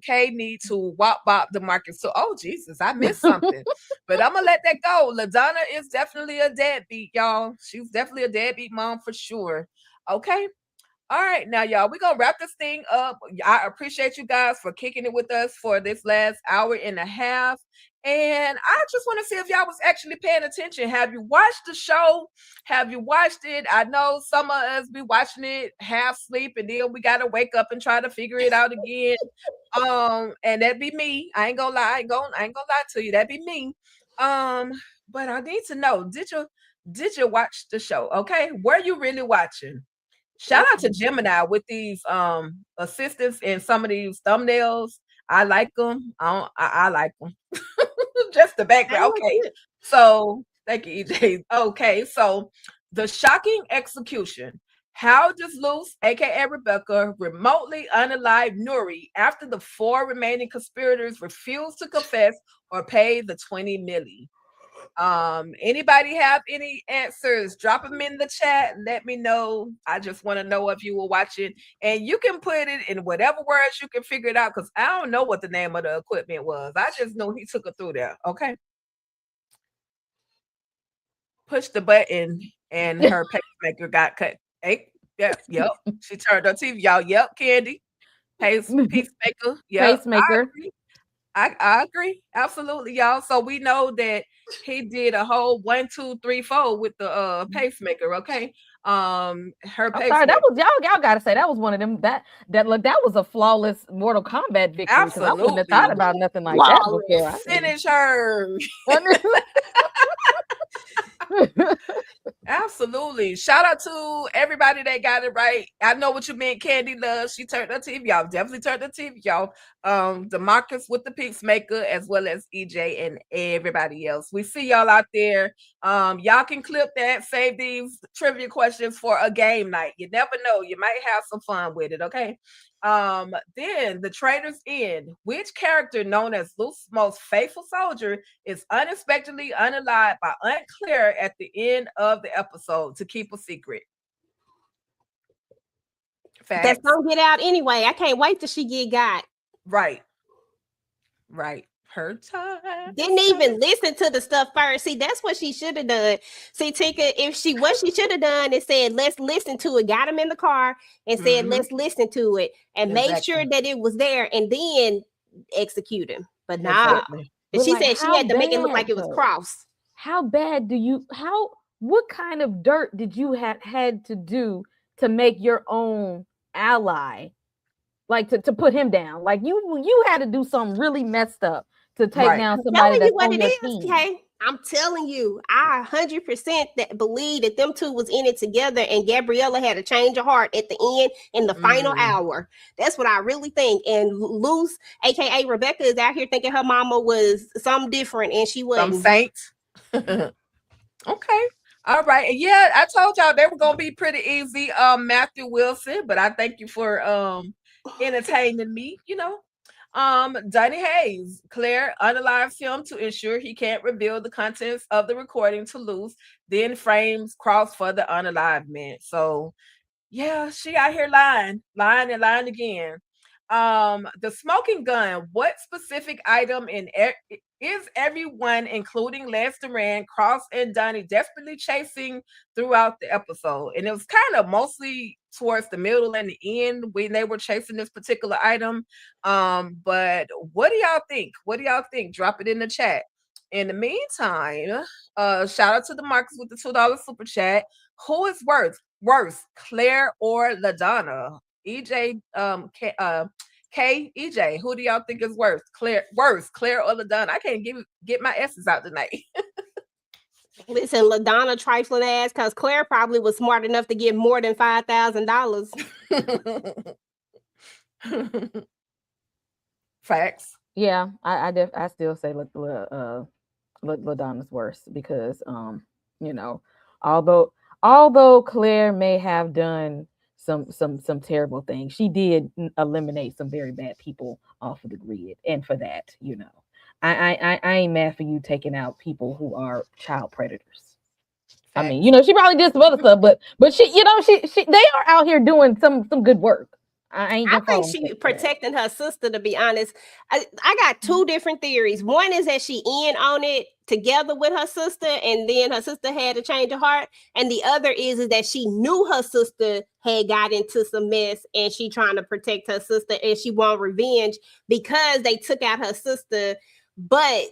Kay need to wop bop DeMarcus. So, oh Jesus, I missed something. But I'm gonna let that go. LaDonna is definitely a deadbeat, y'all. She's definitely a deadbeat mom for sure. Okay. All right, now y'all, we're gonna wrap this thing up. I appreciate you guys for kicking it with us for this last hour and a half. And I just want to see if y'all was actually paying attention. Have you watched the show? Have you watched it? I know some of us be watching it half sleep, and then we gotta wake up and try to figure it out again. And that'd be me. I ain't gonna lie. I ain't gonna lie to you. That'd be me. But I need to know, did you watch the show? Okay, were you really watching? Shout out to Gemini with these assistants and some of these thumbnails. I like them. I like them. Just the background. Okay. So thank you, EJ. Okay, so the shocking execution. How does Luce, aka Rebecca, remotely unalive Nuri after the 4 remaining conspirators refuse to confess or pay the 20 milli? Anybody have any answers? Drop them in the chat. Let me know. I just want to know if you were watching, and you can put it in whatever words you can figure it out, because I don't know what the name of the equipment was. I just know he took her through there. Okay. pushed the button and her pacemaker got cut. Hey, yep. She turned her TV, y'all. Yep, Candy. Peacemaker. Yep. Pacemaker. I agree. Absolutely, y'all. So we know that he did a whole 1, 2, 3, 4 with the pacemaker. Okay. Her I'm pacemaker. sorry, that was y'all gotta say that was one of them that was a flawless Mortal Kombat victory. Because I wouldn't have thought about nothing like that before. Finish her. Absolutely. Shout out to everybody that got it right. I know what you meant, Candy Love. She turned her TV. Y'all definitely turned the TV, y'all. DeMarcus with the Peacemaker, as well as EJ and everybody else. We see y'all out there. Y'all can clip that, save these trivia questions for a game night. You never know. You might have some fun with it, okay? Then the Traitor's End. Which character known as Luke's most faithful soldier is unexpectedly unalived by Aunt Claire at the end of the episode to keep a secret? Facts. That's gonna get out anyway. I can't wait till she get got. Right. Her time. Didn't even listen to the stuff first. See, that's what she should have done. See, Tika, what she should have done is said, let's listen to it. Got him in the car and said, let's listen to it and make sure that it was there and then execute him. But nah. And she said she had to make it look like it was cross. How bad what kind of dirt did you had to do to make your own ally? Like to put him down? Like you had to do something really messed up to take down somebody that's on your team. Okay? I'm telling you, I 100% believe that them two was in it together, and Gabriella had a change of heart at the end in the final hour. That's what I really think. And Luce, aka Rebecca, is out here thinking her mama was something different, and she wasn't. Some saint. Okay. All right. Yeah, I told y'all they were gonna be pretty easy. Matthew Wilson, but I thank you for entertaining me, you know. Donnie Hayes, Claire unalives him to ensure he can't reveal the contents of the recording to Luce, then frames Cross for the unalivement. So yeah, she out here lying again. The smoking gun, what specific item is everyone, including Les Duran, Cross, and Donnie, desperately chasing throughout the episode? And it was kind of mostly towards the middle and the end when they were chasing this particular item. But what do y'all think? Drop it in the chat. In the meantime, shout out to the Marcus with the $2 super chat. Who is worse, Claire or LaDonna? EJ, EJ, who do y'all think is worse, Claire or LaDonna? I can't get my S's out tonight. Listen, LaDonna trifling ass, because Claire probably was smart enough to get more than $5,000. Facts. Yeah, I still say LaDonna's worse because you know, although Claire may have done some terrible things, she did eliminate some very bad people off of the grid, and for that, you know, I ain't mad for you taking out people who are child predators. I mean, you know, she probably did some other stuff, but she, you know, she they are out here doing some good work. I think she protecting her sister, to be honest. I got two different theories. One is that she in on it together with her sister, and then her sister had a change of heart. And the other is that she knew her sister had got into some mess, and she trying to protect her sister, and she want revenge because they took out her sister, but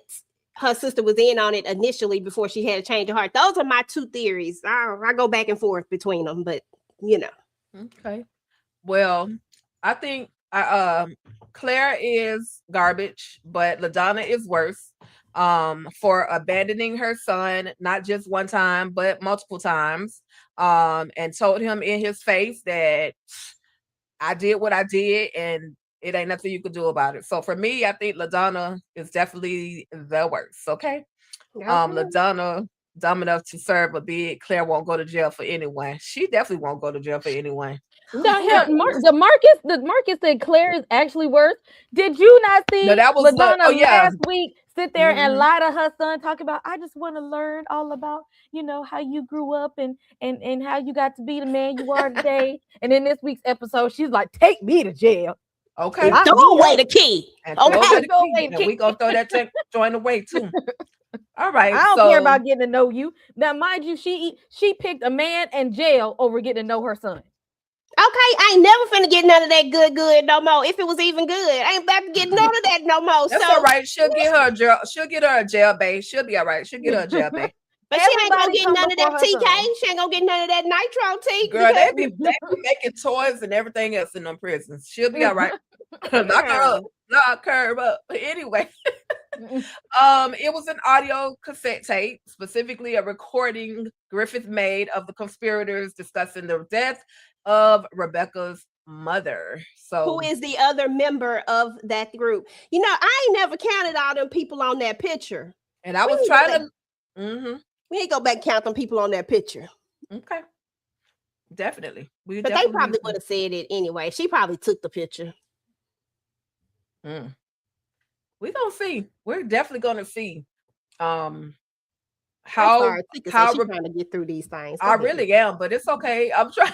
her sister was in on it initially before she had a change of heart. Those are my two theories. I go back and forth between them, but you know. Okay. Well, I think Claire is garbage, but LaDonna is worse for abandoning her son, not just one time, but multiple times, and told him in his face that I did what I did and it ain't nothing you could do about it. So for me, I think LaDonna is definitely the worst. Okay. LaDonna, dumb enough to serve a bid. Claire won't go to jail for anyone. She definitely won't go to jail for anyone. The Marcus said Claire is actually worse. Did you not see LaDonna last week sit there and lie to her son, talk about, I just want to learn all about, you know, how you grew up and how you got to be the man you are today. And in this week's episode, she's like, take me to jail. Okay. Throw away the key. Okay. And we gonna throw that joint away too. All right. I don't so, care about getting to know you. Now, mind you, she picked a man and jail over getting to know her son. Okay, I ain't never finna get none of that good no more. If it was even good, I ain't about to get none of that no more. That's so, all right. She'll get her a jail. She'll get her a jail base. She'll be all right. She'll get her a jail base. but she ain't gonna Everybody get come none of before that her TK. son. She ain't gonna get none of that nitro T. Girl, because- they be making toys and everything else in them prisons. She'll be all right. Knock her up. Knock her up. But anyway, it was an audio cassette tape, specifically a recording Griffith made of the conspirators discussing the death of Rebecca's mother. So who is the other member of that group? You know, I ain't never counted all them people on that picture. and I we was need to trying let- to We ain't go back and count them people on that picture. okay. Definitely. We But definitely they probably need would have said it anyway. She probably took the picture. to- We're gonna see. We're definitely gonna see I'm how sorry, Tika said how she Re- trying to get through these things. Go I ahead. really am, but it's okay. I'm trying.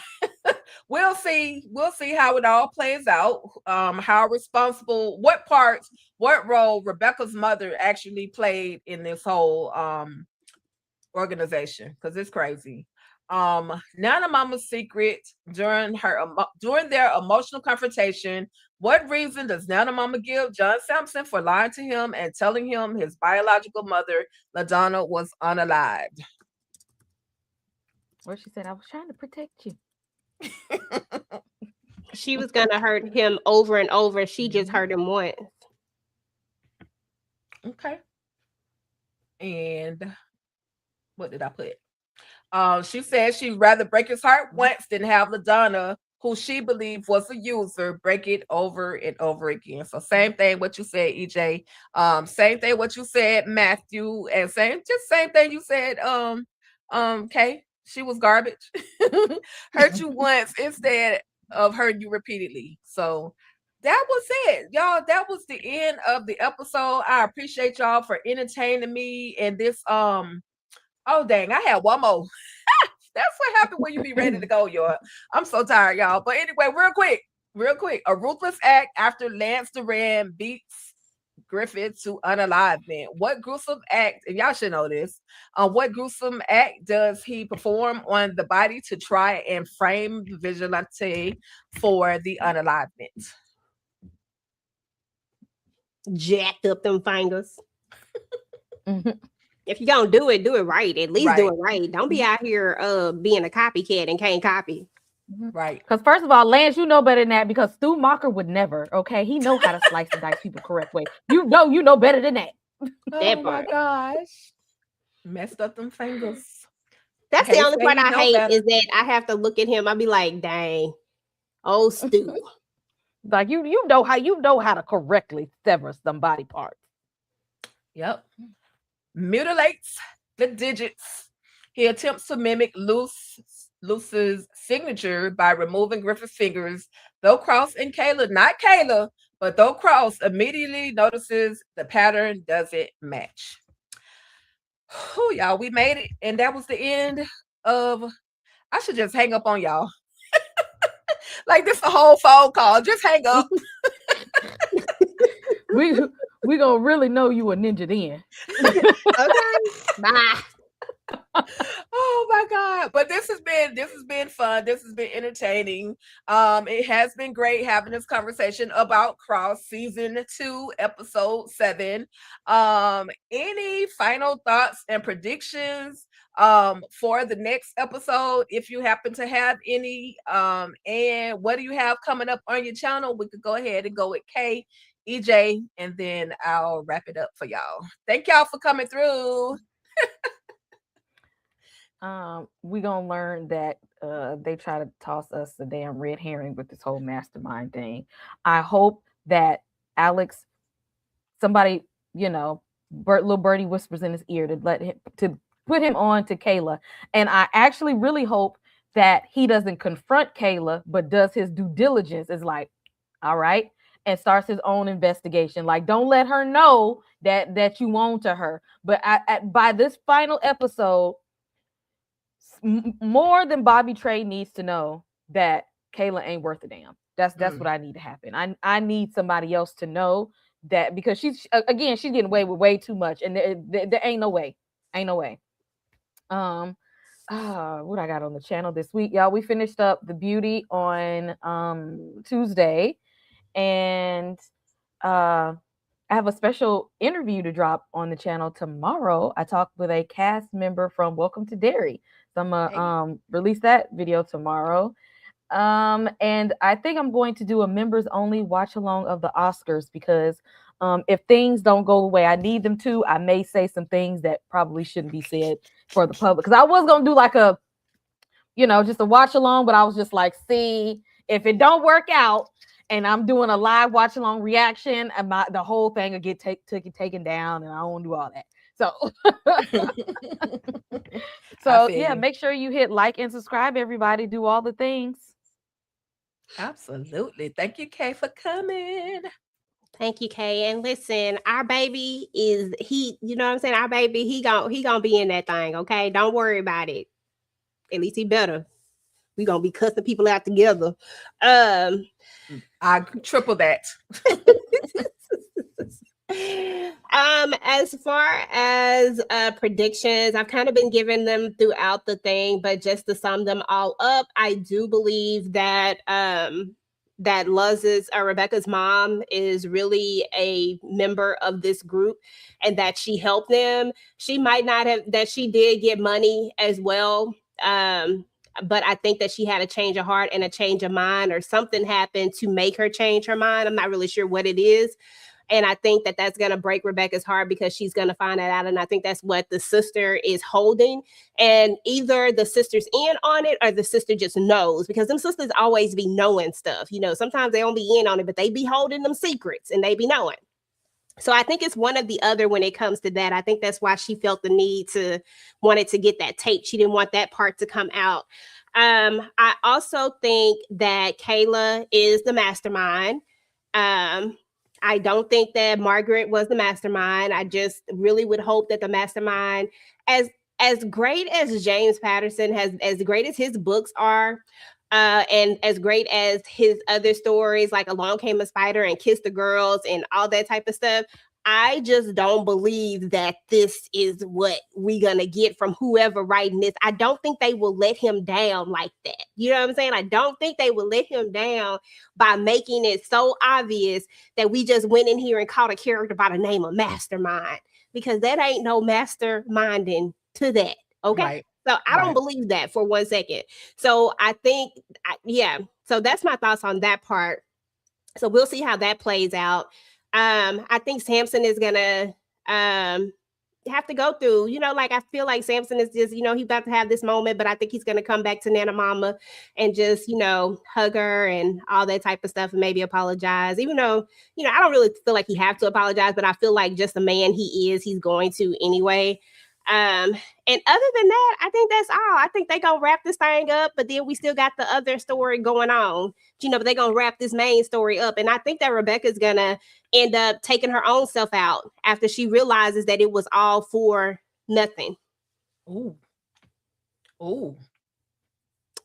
We'll see. We'll see how it all plays out. How responsible, what role Rebecca's mother actually played in this whole organization, because it's crazy. Nana Mama's secret during their emotional confrontation. What reason does Nana Mama give John Sampson for lying to him and telling him his biological mother, LaDonna, was unalived? Where she said, I was trying to protect you. She was gonna hurt him over and over. She just hurt him once. Okay. And what did I put? She said she'd rather break his heart once than have LaDonna, who she believed was a user, break it over and over again. So same thing what you said, EJ. Same thing what you said, Matthew, and same thing you said, Kay. She was garbage. Hurt you once instead of hurting you repeatedly. So that was it, y'all. That was the end of the episode. I appreciate y'all for entertaining me and this. Oh dang, I had one more. That's what happened when you be ready to go, y'all. I'm so tired, y'all. But anyway, real quick. A ruthless act after Lance Duran beats Griffith to unalivement. What gruesome act, and y'all should know this, what gruesome act does he perform on the body to try and frame the vigilante for the unalivement? Jacked up them fingers. If you're gonna do it right. At least do it right. Don't be out here being a copycat and can't copy. Right. Because first of all, Lance, you know better than that, because Stu Macher would never. Okay, he know how to slice and dice people correct way. You know better than that. That Oh my part. gosh. Messed up them fingers. That's Okay, the only so part you I know hate better. is that I have to look at him. I'll be like, dang, oh Stu. Like you know how to correctly sever some body parts. Yep. Mutilates the digits. He attempts to mimic Luce's signature by removing Griffith's fingers. Though Cross and Kayla, not Kayla, but though Cross immediately notices the pattern doesn't match. Whew, y'all, we made it. And that was the end of. I should just hang up on y'all. Like this a whole phone call. Just hang up. We gonna really know you a ninja then. Okay, bye. Oh my god. But this has been fun. This has been entertaining. It has been great having this conversation about Cross season 2 episode 7. Any final thoughts and predictions for the next episode, if you happen to have any? And what do you have coming up on your channel? We could go ahead and go with Kay, EJ, and then I'll wrap it up for y'all. Thank y'all for coming through. We gonna learn that they try to toss us a damn red herring with this whole mastermind thing. I hope that Alex, somebody, little birdie whispers in his ear to put him on to Kayla. And I actually really hope that he doesn't confront Kayla, but does his due diligence. Is like, all right, and starts his own investigation. Like, don't let her know that you own to her. But by this final episode, more than Bobby Trey needs to know that Kayla ain't worth a damn. That's what I need to happen. I need somebody else to know that, because she's again, she's getting away with way too much, and there ain't no way. What I got on the channel this week, y'all. We finished up The Beauty on Tuesday, and I have a special interview to drop on the channel tomorrow. I talked with a cast member from Welcome to Derry, so I'm gonna release that video tomorrow. And I think I'm going to do a members only watch along of the Oscars, because if things don't go the way I need them to, I may say some things that probably shouldn't be said for the public. Because I was gonna do like a, just a watch along, but I was just like, see, if it don't work out and I'm doing a live watch along reaction, and the whole thing will get taken down, and I don't want to do all that. So yeah, make sure you hit like and subscribe, everybody. Do all the things. Absolutely. Thank you, Kay, for coming. Thank you, Kay. And listen, our baby is you know what I'm saying? Our baby, he gonna be in that thing, okay? Don't worry about it. At least he better. We gonna be cussing people out together. I triple that. As far as predictions, I've kind of been giving them throughout the thing, but just to sum them all up, I do believe that that Luz's Rebecca's mom is really a member of this group, and that she helped them. She might not have, that she did get money as well. But I think that she had a change of heart and a change of mind, or something happened to make her change her mind. I'm not really sure what it is. And I think that that's going to break Rebecca's heart, because she's going to find that out. And I think that's what the sister is holding. And either the sister's in on it, or the sister just knows, because them sisters always be knowing stuff. Sometimes they don't be in on it, but they be holding them secrets, and they be knowing. So I think it's one or the other when it comes to that. I think that's why she felt the need to wanted to get that tape. She didn't want that part to come out. I also think that Kayla is the mastermind. I don't think that Margaret was the mastermind. I just really would hope that the mastermind, as great as James Patterson has, as great as his books are, and as great as his other stories, like Along Came a Spider and Kiss the Girls and all that type of stuff, I just don't believe that this is what we're going to get from whoever writing this. I don't think they will let him down like that. You know what I'm saying? I don't think they will let him down by making it so obvious that we just went in here and caught a character by the name of Mastermind, because that ain't no masterminding to that. Okay. Right. So I don't believe that for 1 second. So I think, so that's my thoughts on that part. So we'll see how that plays out. I think Samson is gonna have to go through, I feel like Samson is just, he's about to have this moment, but I think he's gonna come back to Nana Mama and just, hug her and all that type of stuff, and maybe apologize, even though, I don't really feel like he have to apologize, but I feel like just the man he is, he's going to anyway. And other than that, I think that's all. I think they gonna wrap this thing up, but then we still got the other story going on, but they gonna wrap this main story up. And I think that Rebecca's gonna end up taking her own self out after she realizes that it was all for nothing. Ooh. Yeah.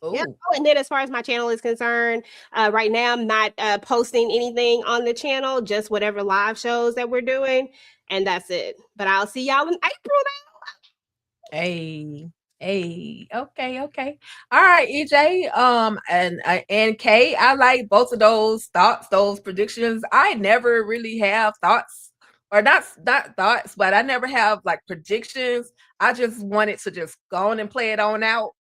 Oh, and then as far as my channel is concerned, right now I'm not posting anything on the channel, just whatever live shows that we're doing, and that's it. But I'll see y'all in April now. Hey, okay. All right, EJ, and Kay, I like both of those thoughts, those predictions. I never really have thoughts, or not thoughts, but I never have like predictions. I just wanted to just go on and play it on out.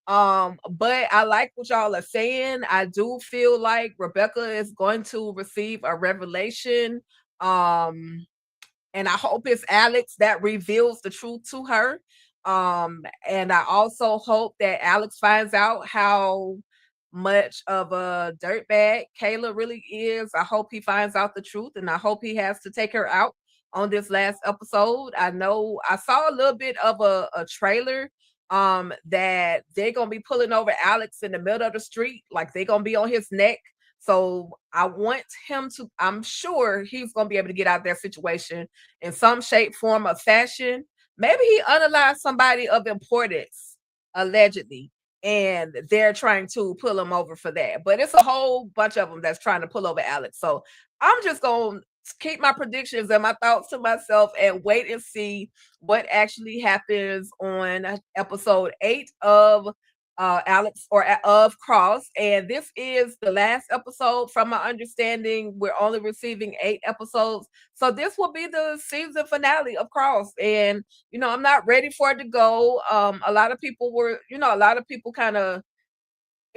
But I like what y'all are saying. I do feel like Rebecca is going to receive a revelation. And I hope it's Alex that reveals the truth to her. And I also hope that Alex finds out how much of a dirtbag Kayla really is. I hope he finds out the truth, and I hope he has to take her out on this last episode. I know I saw a little bit of a trailer that they're gonna be pulling over Alex in the middle of the street, like they're gonna be on his neck. So I want him to, I'm sure he's gonna be able to get out of their situation in some shape, form, or fashion. Maybe he unalived somebody of importance, allegedly, and they're trying to pull him over for that. But it's a whole bunch of them that's trying to pull over Alex. So I'm just going to keep my predictions and my thoughts to myself and wait and see what actually happens on episode 8 of Alex or of Cross. And this is the last episode. From my understanding, we're only receiving 8 episodes. So this will be the season finale of Cross. And, you know, I'm not ready for it to go. A lot of people were, you know, a lot of people kind of,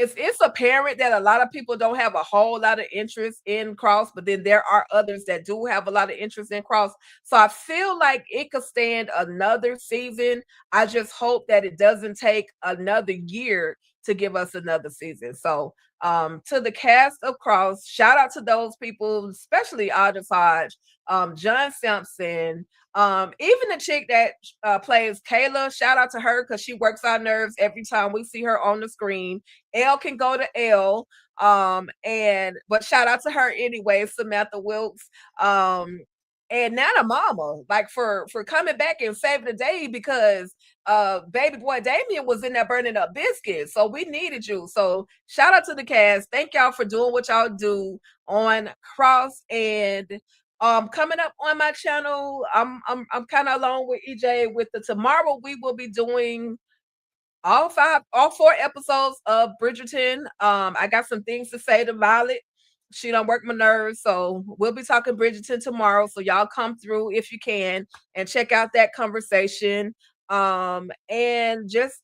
it's apparent that a lot of people don't have a whole lot of interest in Cross, but then there are others that do have a lot of interest in Cross. So I feel like it could stand another season. I just hope that it doesn't take another year to give us another season. So to the cast of Cross, shout out to those people, especially Audra Hodge, John Simpson, even the chick that plays Kayla, shout out to her because she works our nerves every time we see her on the screen. Elle can go to Elle, but shout out to her anyway, Samantha Wilkes, and Nana Mama, like for coming back and saving the day, because baby boy Damien was in there burning up biscuits, so we needed you. So shout out to the cast. Thank y'all for doing what y'all do on Cross. And coming up on my channel, I'm kind of along with EJ with the tomorrow. We will be doing all 4 episodes of Bridgerton. I got some things to say to Violet. She don't work my nerves, so we'll be talking Bridgerton tomorrow. So y'all come through if you can and check out that conversation. And just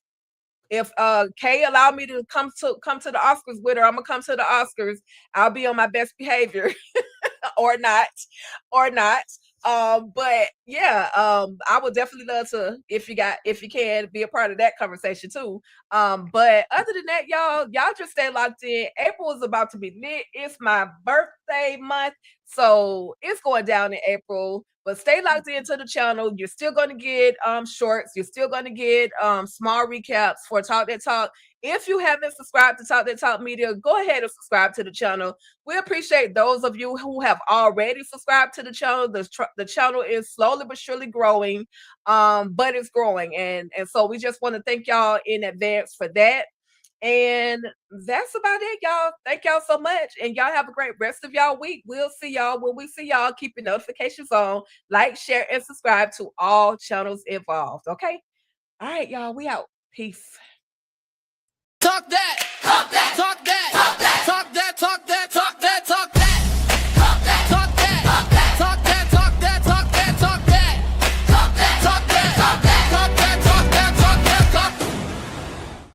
if Kay allow me to come to the Oscars with her, I'm gonna come to the Oscars. I'll be on my best behavior. or not. But yeah, I would definitely love to, if you can, be a part of that conversation too. But other than that, y'all just stay locked in. April is about to be lit. It's my birthday month, so it's going down in April. But stay locked into the channel. You're still going to get shorts. You're still going to get small recaps for Talk That Talk. If you haven't subscribed to Talk That Talk Media, go ahead and subscribe to the channel. We appreciate those of you who have already subscribed to the channel. The channel is slowly but surely growing, but it's growing. And so we just want to thank y'all in advance for that. And that's about it, y'all. Thank y'all so much. And y'all have a great rest of y'all week. We'll see y'all when we see y'all. Keep your notifications on. Like, share, and subscribe to all channels involved. Okay? All right, y'all. We out. Peace. Talk that, talk that, talk that, talk that, talk that, talk that, talk